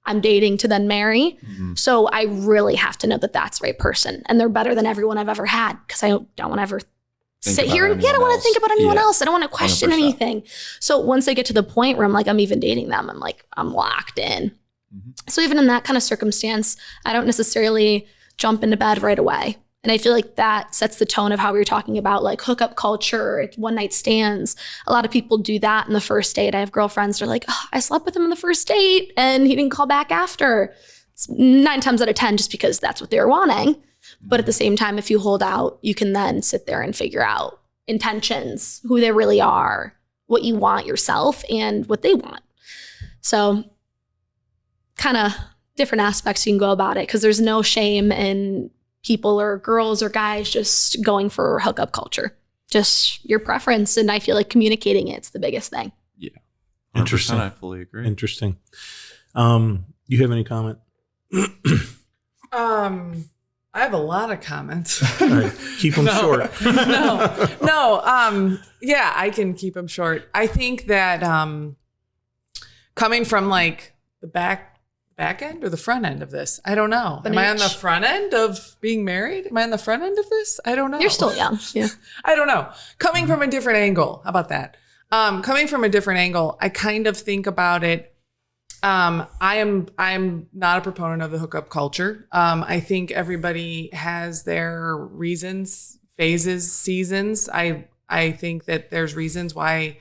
I'm dating to then marry. Mm-hmm. So I really have to know that that's the right person. And they're better than everyone I've ever had because I don't want to ever sit here and I don't want to think about anyone else. I don't want to question 100%. Anything. So once I get to the point where I'm like, I'm even dating them, I'm like, I'm locked in. Mm-hmm. So even in that kind of circumstance, I don't necessarily jump into bed right away. And I feel like that sets the tone of how we were talking about like hookup culture, one night stands. A lot of people do that in the first date. I have girlfriends that are like, oh, I slept with him on the first date and he didn't call back after. It's 9 times out of 10 just because that's what they were wanting. But at the same time, if you hold out, you can then sit there and figure out intentions, who they really are, what you want yourself and what they want. So kind of different aspects you can go about it because there's no shame in people or girls or guys just going for hookup culture, just your preference. And I feel like communicating it's the biggest thing. Yeah. 100%. Interesting. I fully agree. Interesting. You have any comment? I have a lot of comments. All right. Keep them short. Yeah, I can keep them short. I think that coming from like the back end or the front end of this, I don't know. Am I on the front end of being married? Am I on the front end of this? I don't know. You're still young. Yeah. I don't know. Coming from a different angle. How about that? Coming from a different angle, I kind of think about it. I'm not a proponent of the hookup culture. I think everybody has their reasons, phases, seasons. I think that there's reasons why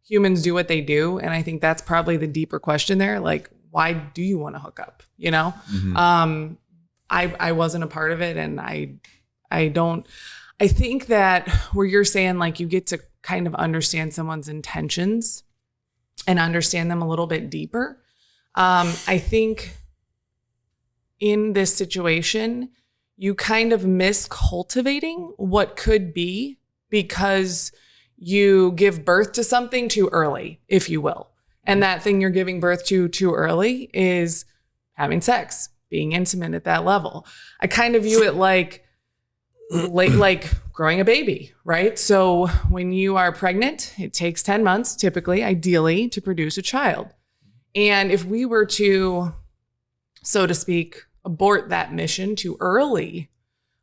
humans do what they do. And I think that's probably the deeper question there. Like, why do you want to hook up? You know? Mm-hmm. I wasn't a part of it. And I think that where you're saying like you get to kind of understand someone's intentions and understand them a little bit deeper. I think in this situation, you kind of miss cultivating what could be because you give birth to something too early, if you will. And that thing you're giving birth to too early is having sex, being intimate at that level. I kind of view it like like growing a baby, right? So when you are pregnant, it takes 10 months, typically, ideally, to produce a child. And if we were to, so to speak, abort that mission too early,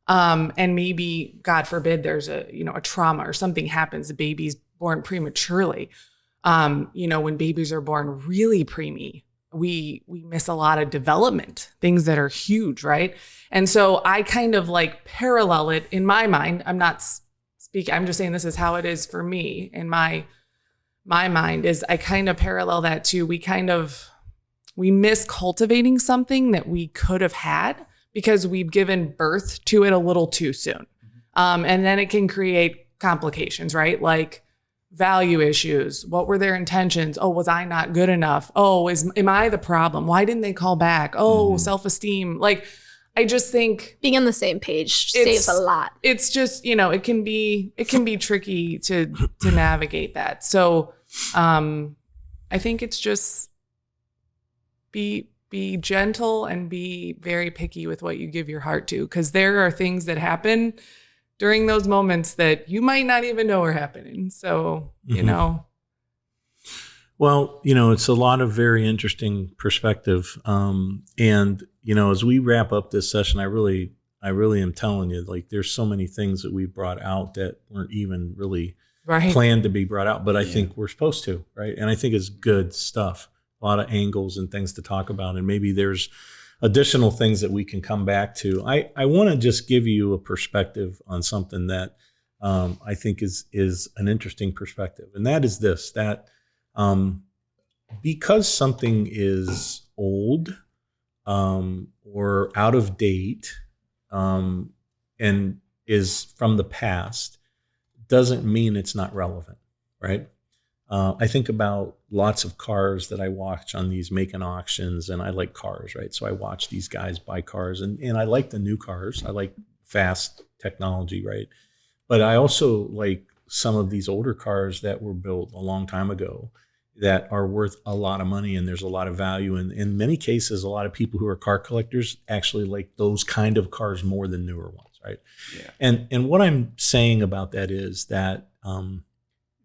and maybe, God forbid, there's a trauma or something happens, the baby's born prematurely. When babies are born really preemie, we miss a lot of development, things that are huge, right? And so I kind of like parallel it in my mind. I'm not speaking, I'm just saying this is how it is for me in my mind, is I kind of parallel that to we miss cultivating something that we could have had because we've given birth to it a little too soon. And then it can create complications, right? Like value issues. What were their intentions? Oh, was I not good enough? Oh, am I the problem? Why didn't they call back? Oh, self-esteem. Like, I just think being on the same page saves a lot. It's just, it can be tricky to navigate that. So, I think it's just be gentle and be very picky with what you give your heart to, because there are things that happen during those moments that you might not even know are happening. So, Well, it's a lot of very interesting perspective. And, as we wrap up this session, I really am telling you, like, there's so many things that we brought out that weren't even really planned to be brought out, but I think we're supposed to, right? And I think it's good stuff, a lot of angles and things to talk about. And maybe there's additional things that we can come back to. I want to just give you a perspective on something that I think is an interesting perspective. And that is this, that because something is old or out of date and is from the past, doesn't mean it's not relevant, right? I think about lots of cars that I watch on these making auctions, and I like cars, right? So I watch these guys buy cars, and I like the new cars. I like fast technology, right? But I also like some of these older cars that were built a long time ago that are worth a lot of money, and there's a lot of value. And in many cases, a lot of people who are car collectors actually like those kind of cars more than newer ones, right? Yeah. And what I'm saying about that is that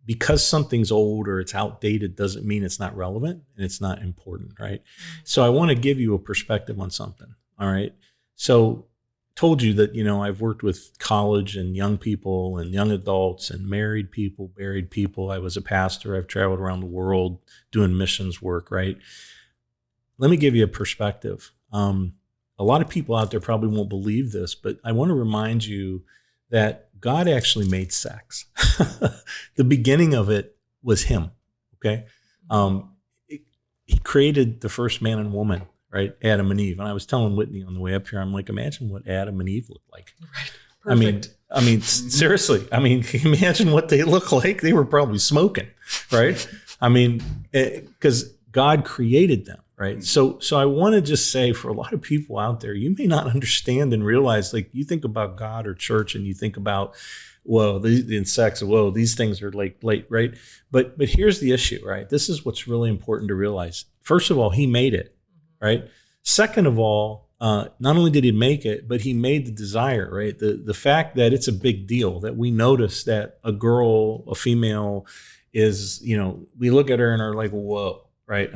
because something's old or it's outdated doesn't mean it's not relevant and it's not important, right? So I want to give you a perspective on something, all right? So told you that, I've worked with college and young people and young adults and married people, buried people. I was a pastor. I've traveled around the world doing missions work, right? Let me give you a perspective. A lot of people out there probably won't believe this, but I want to remind you that God actually made sex. The beginning of it was him, okay? He created the first man and woman, right? Adam and Eve. And I was telling Whitney on the way up here, I'm like, imagine what Adam and Eve looked like. Right. Perfect. I mean, seriously, imagine what they look like. They were probably smoking, right? Because God created them, right? So I want to just say, for a lot of people out there, you may not understand and realize, like, you think about God or church and you think about, in sex, these things are like late, right? But here's the issue, right? This is what's really important to realize. First of all, he made it, right? Second of all, not only did he make it, but he made the desire, right? The fact that it's a big deal, that we notice that a female is, we look at her and are like, whoa, right?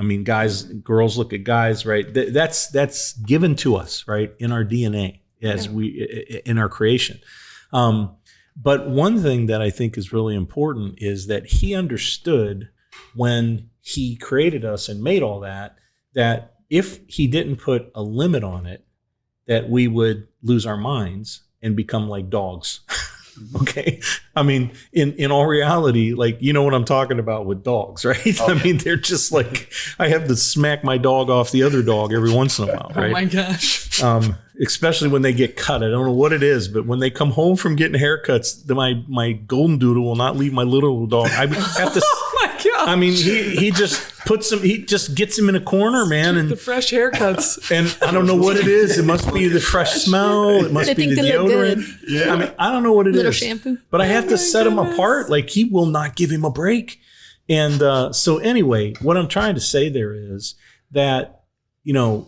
Girls look at guys, right? That's given to us, right? In our DNA in our creation. But one thing that I think is really important is that he understood when he created us and made all that if he didn't put a limit on it, that we would lose our minds and become like dogs. Okay. In all reality, like, you know what I'm talking about with dogs, right? Okay. They're just like, I have to smack my dog off the other dog every once in a while, right? Oh my gosh. Especially when they get cut. I don't know what it is, but when they come home from getting haircuts, my golden doodle will not leave my little dog. I have to. Oh my God. He just gets him in a corner, man. And the fresh haircuts. And I don't know what it is. It must be the fresh smell. It must be the deodorant. Yeah. I don't know what it is. Shampoo. But I have to set him apart. Like, he will not give him a break. And so anyway, what I'm trying to say there is that,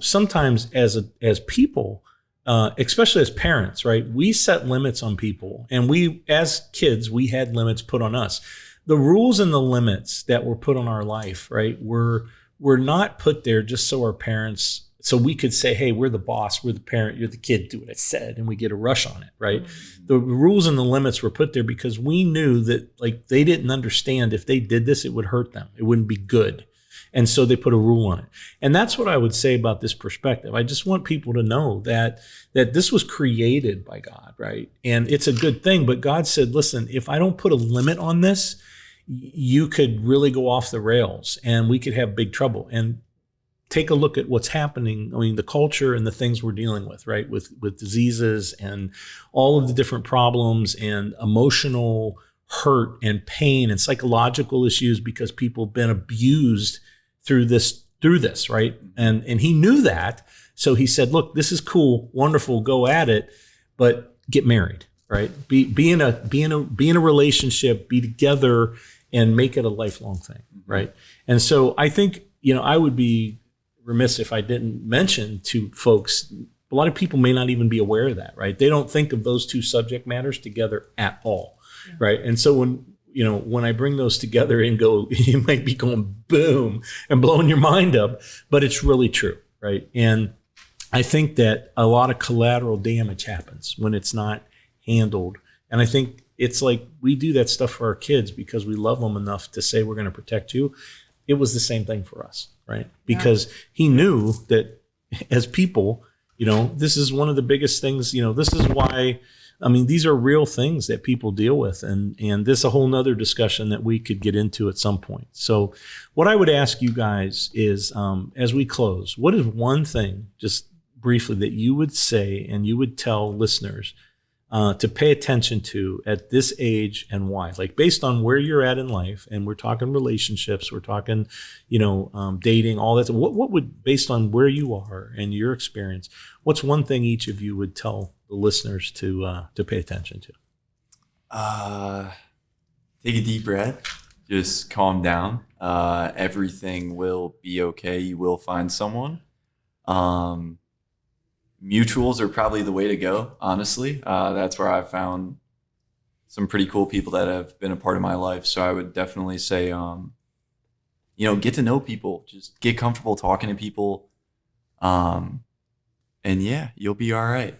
sometimes as people, especially as parents, right? We set limits on people, and we, as kids, we had limits put on us. The rules and the limits that were put on our life, right, were not put there just so our parents, so we could say, hey, we're the boss, we're the parent, you're the kid, do what I said, and we get a rush on it, right? Mm-hmm. The rules and the limits were put there because we knew that, like, they didn't understand if they did this, it would hurt them. It wouldn't be good. And so they put a rule on it. And that's what I would say about this perspective. I just want people to know that this was created by God, right? And it's a good thing. But God said, listen, if I don't put a limit on this, you could really go off the rails and we could have big trouble. And take a look at what's happening. I mean, the culture and the things we're dealing with, right? With diseases and all of the different problems and emotional hurt and pain and psychological issues because people have been abused through this, right? And he knew that. So he said, look, this is cool, wonderful, go at it, but get married, right? Be in a relationship, be together, and make it a lifelong thing, right? And so I think, I would be remiss if I didn't mention to folks, a lot of people may not even be aware of that, right? They don't think of those two subject matters together at all, right? And so when I bring those together and go, you might be going boom and blowing your mind up, but it's really true, right? And I think that a lot of collateral damage happens when it's not handled. And I think it's like we do that stuff for our kids because we love them enough to say we're going to protect you. It was the same thing for us, right? Because he knew that as people, this is one of the biggest things, this is why, these are real things that people deal with. And this is a whole nother discussion that we could get into at some point. So what I would ask you guys is, as we close, what is one thing, just briefly, that you would say and you would tell listeners to pay attention to at this age and why? Like based on where you're at in life, and we're talking relationships, we're talking, dating, all that. What would, based on where you are and your experience, what's one thing each of you would tell the listeners to pay attention to? Take a deep breath. Just calm down. Everything will be okay. You will find someone. Mutuals are probably the way to go, honestly. That's where I've found some pretty cool people that have been a part of my life. So I would definitely say, get to know people. Just get comfortable talking to people. And yeah, you'll be all right.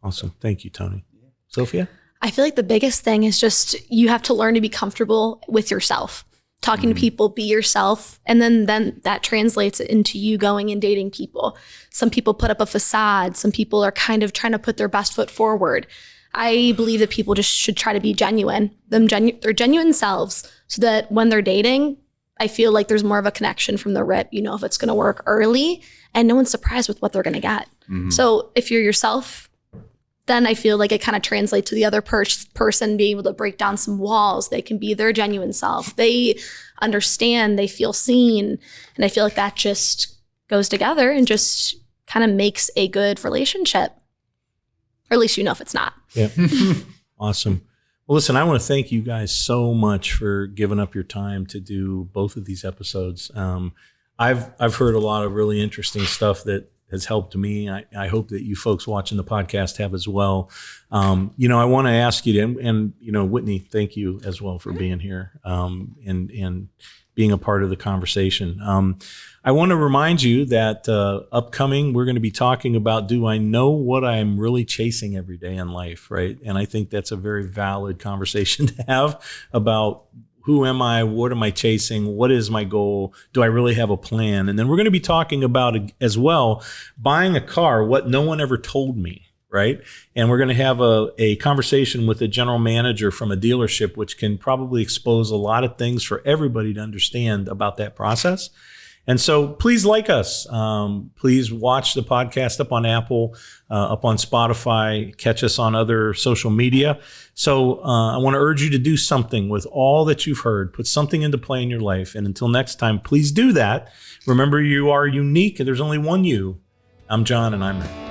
Awesome. Thank you, Tony. Sophia? I feel like the biggest thing is just you have to learn to be comfortable with yourself. Talking to people, be yourself. And then that translates into you going and dating people. Some people put up a facade. Some people are kind of trying to put their best foot forward. I believe that people just should try to be genuine, their genuine selves, so that when they're dating, I feel like there's more of a connection from the rip. If it's going to work early, and no one's surprised with what they're going to get. Mm-hmm. So if you're yourself, then I feel like it kind of translates to the other person being able to break down some walls. They can be their genuine self. They understand, they feel seen. And I feel like that just goes together and just kind of makes a good relationship. Or at least if it's not. Yeah. Awesome. Well, listen, I want to thank you guys so much for giving up your time to do both of these episodes. I've heard a lot of really interesting stuff that has helped me. I hope that you folks watching the podcast have as well. I want to ask you to, and Whitney, thank you as well for being here and being a part of the conversation. I want to remind you that upcoming, we're going to be talking about, do I know what I'm really chasing every day in life, right? And I think that's a very valid conversation to have about who am I? What am I chasing? What is my goal? Do I really have a plan? And then we're going to be talking about as well, buying a car, what no one ever told me, right? And we're going to have a conversation with a general manager from a dealership, which can probably expose a lot of things for everybody to understand about that process. And so please like us. Please watch the podcast up on Apple, up on Spotify, catch us on other social media. So I want to urge you to do something with all that you've heard. Put something into play in your life. And until next time, please do that. Remember, you are unique and there's only one you. I'm John and I'm Matt.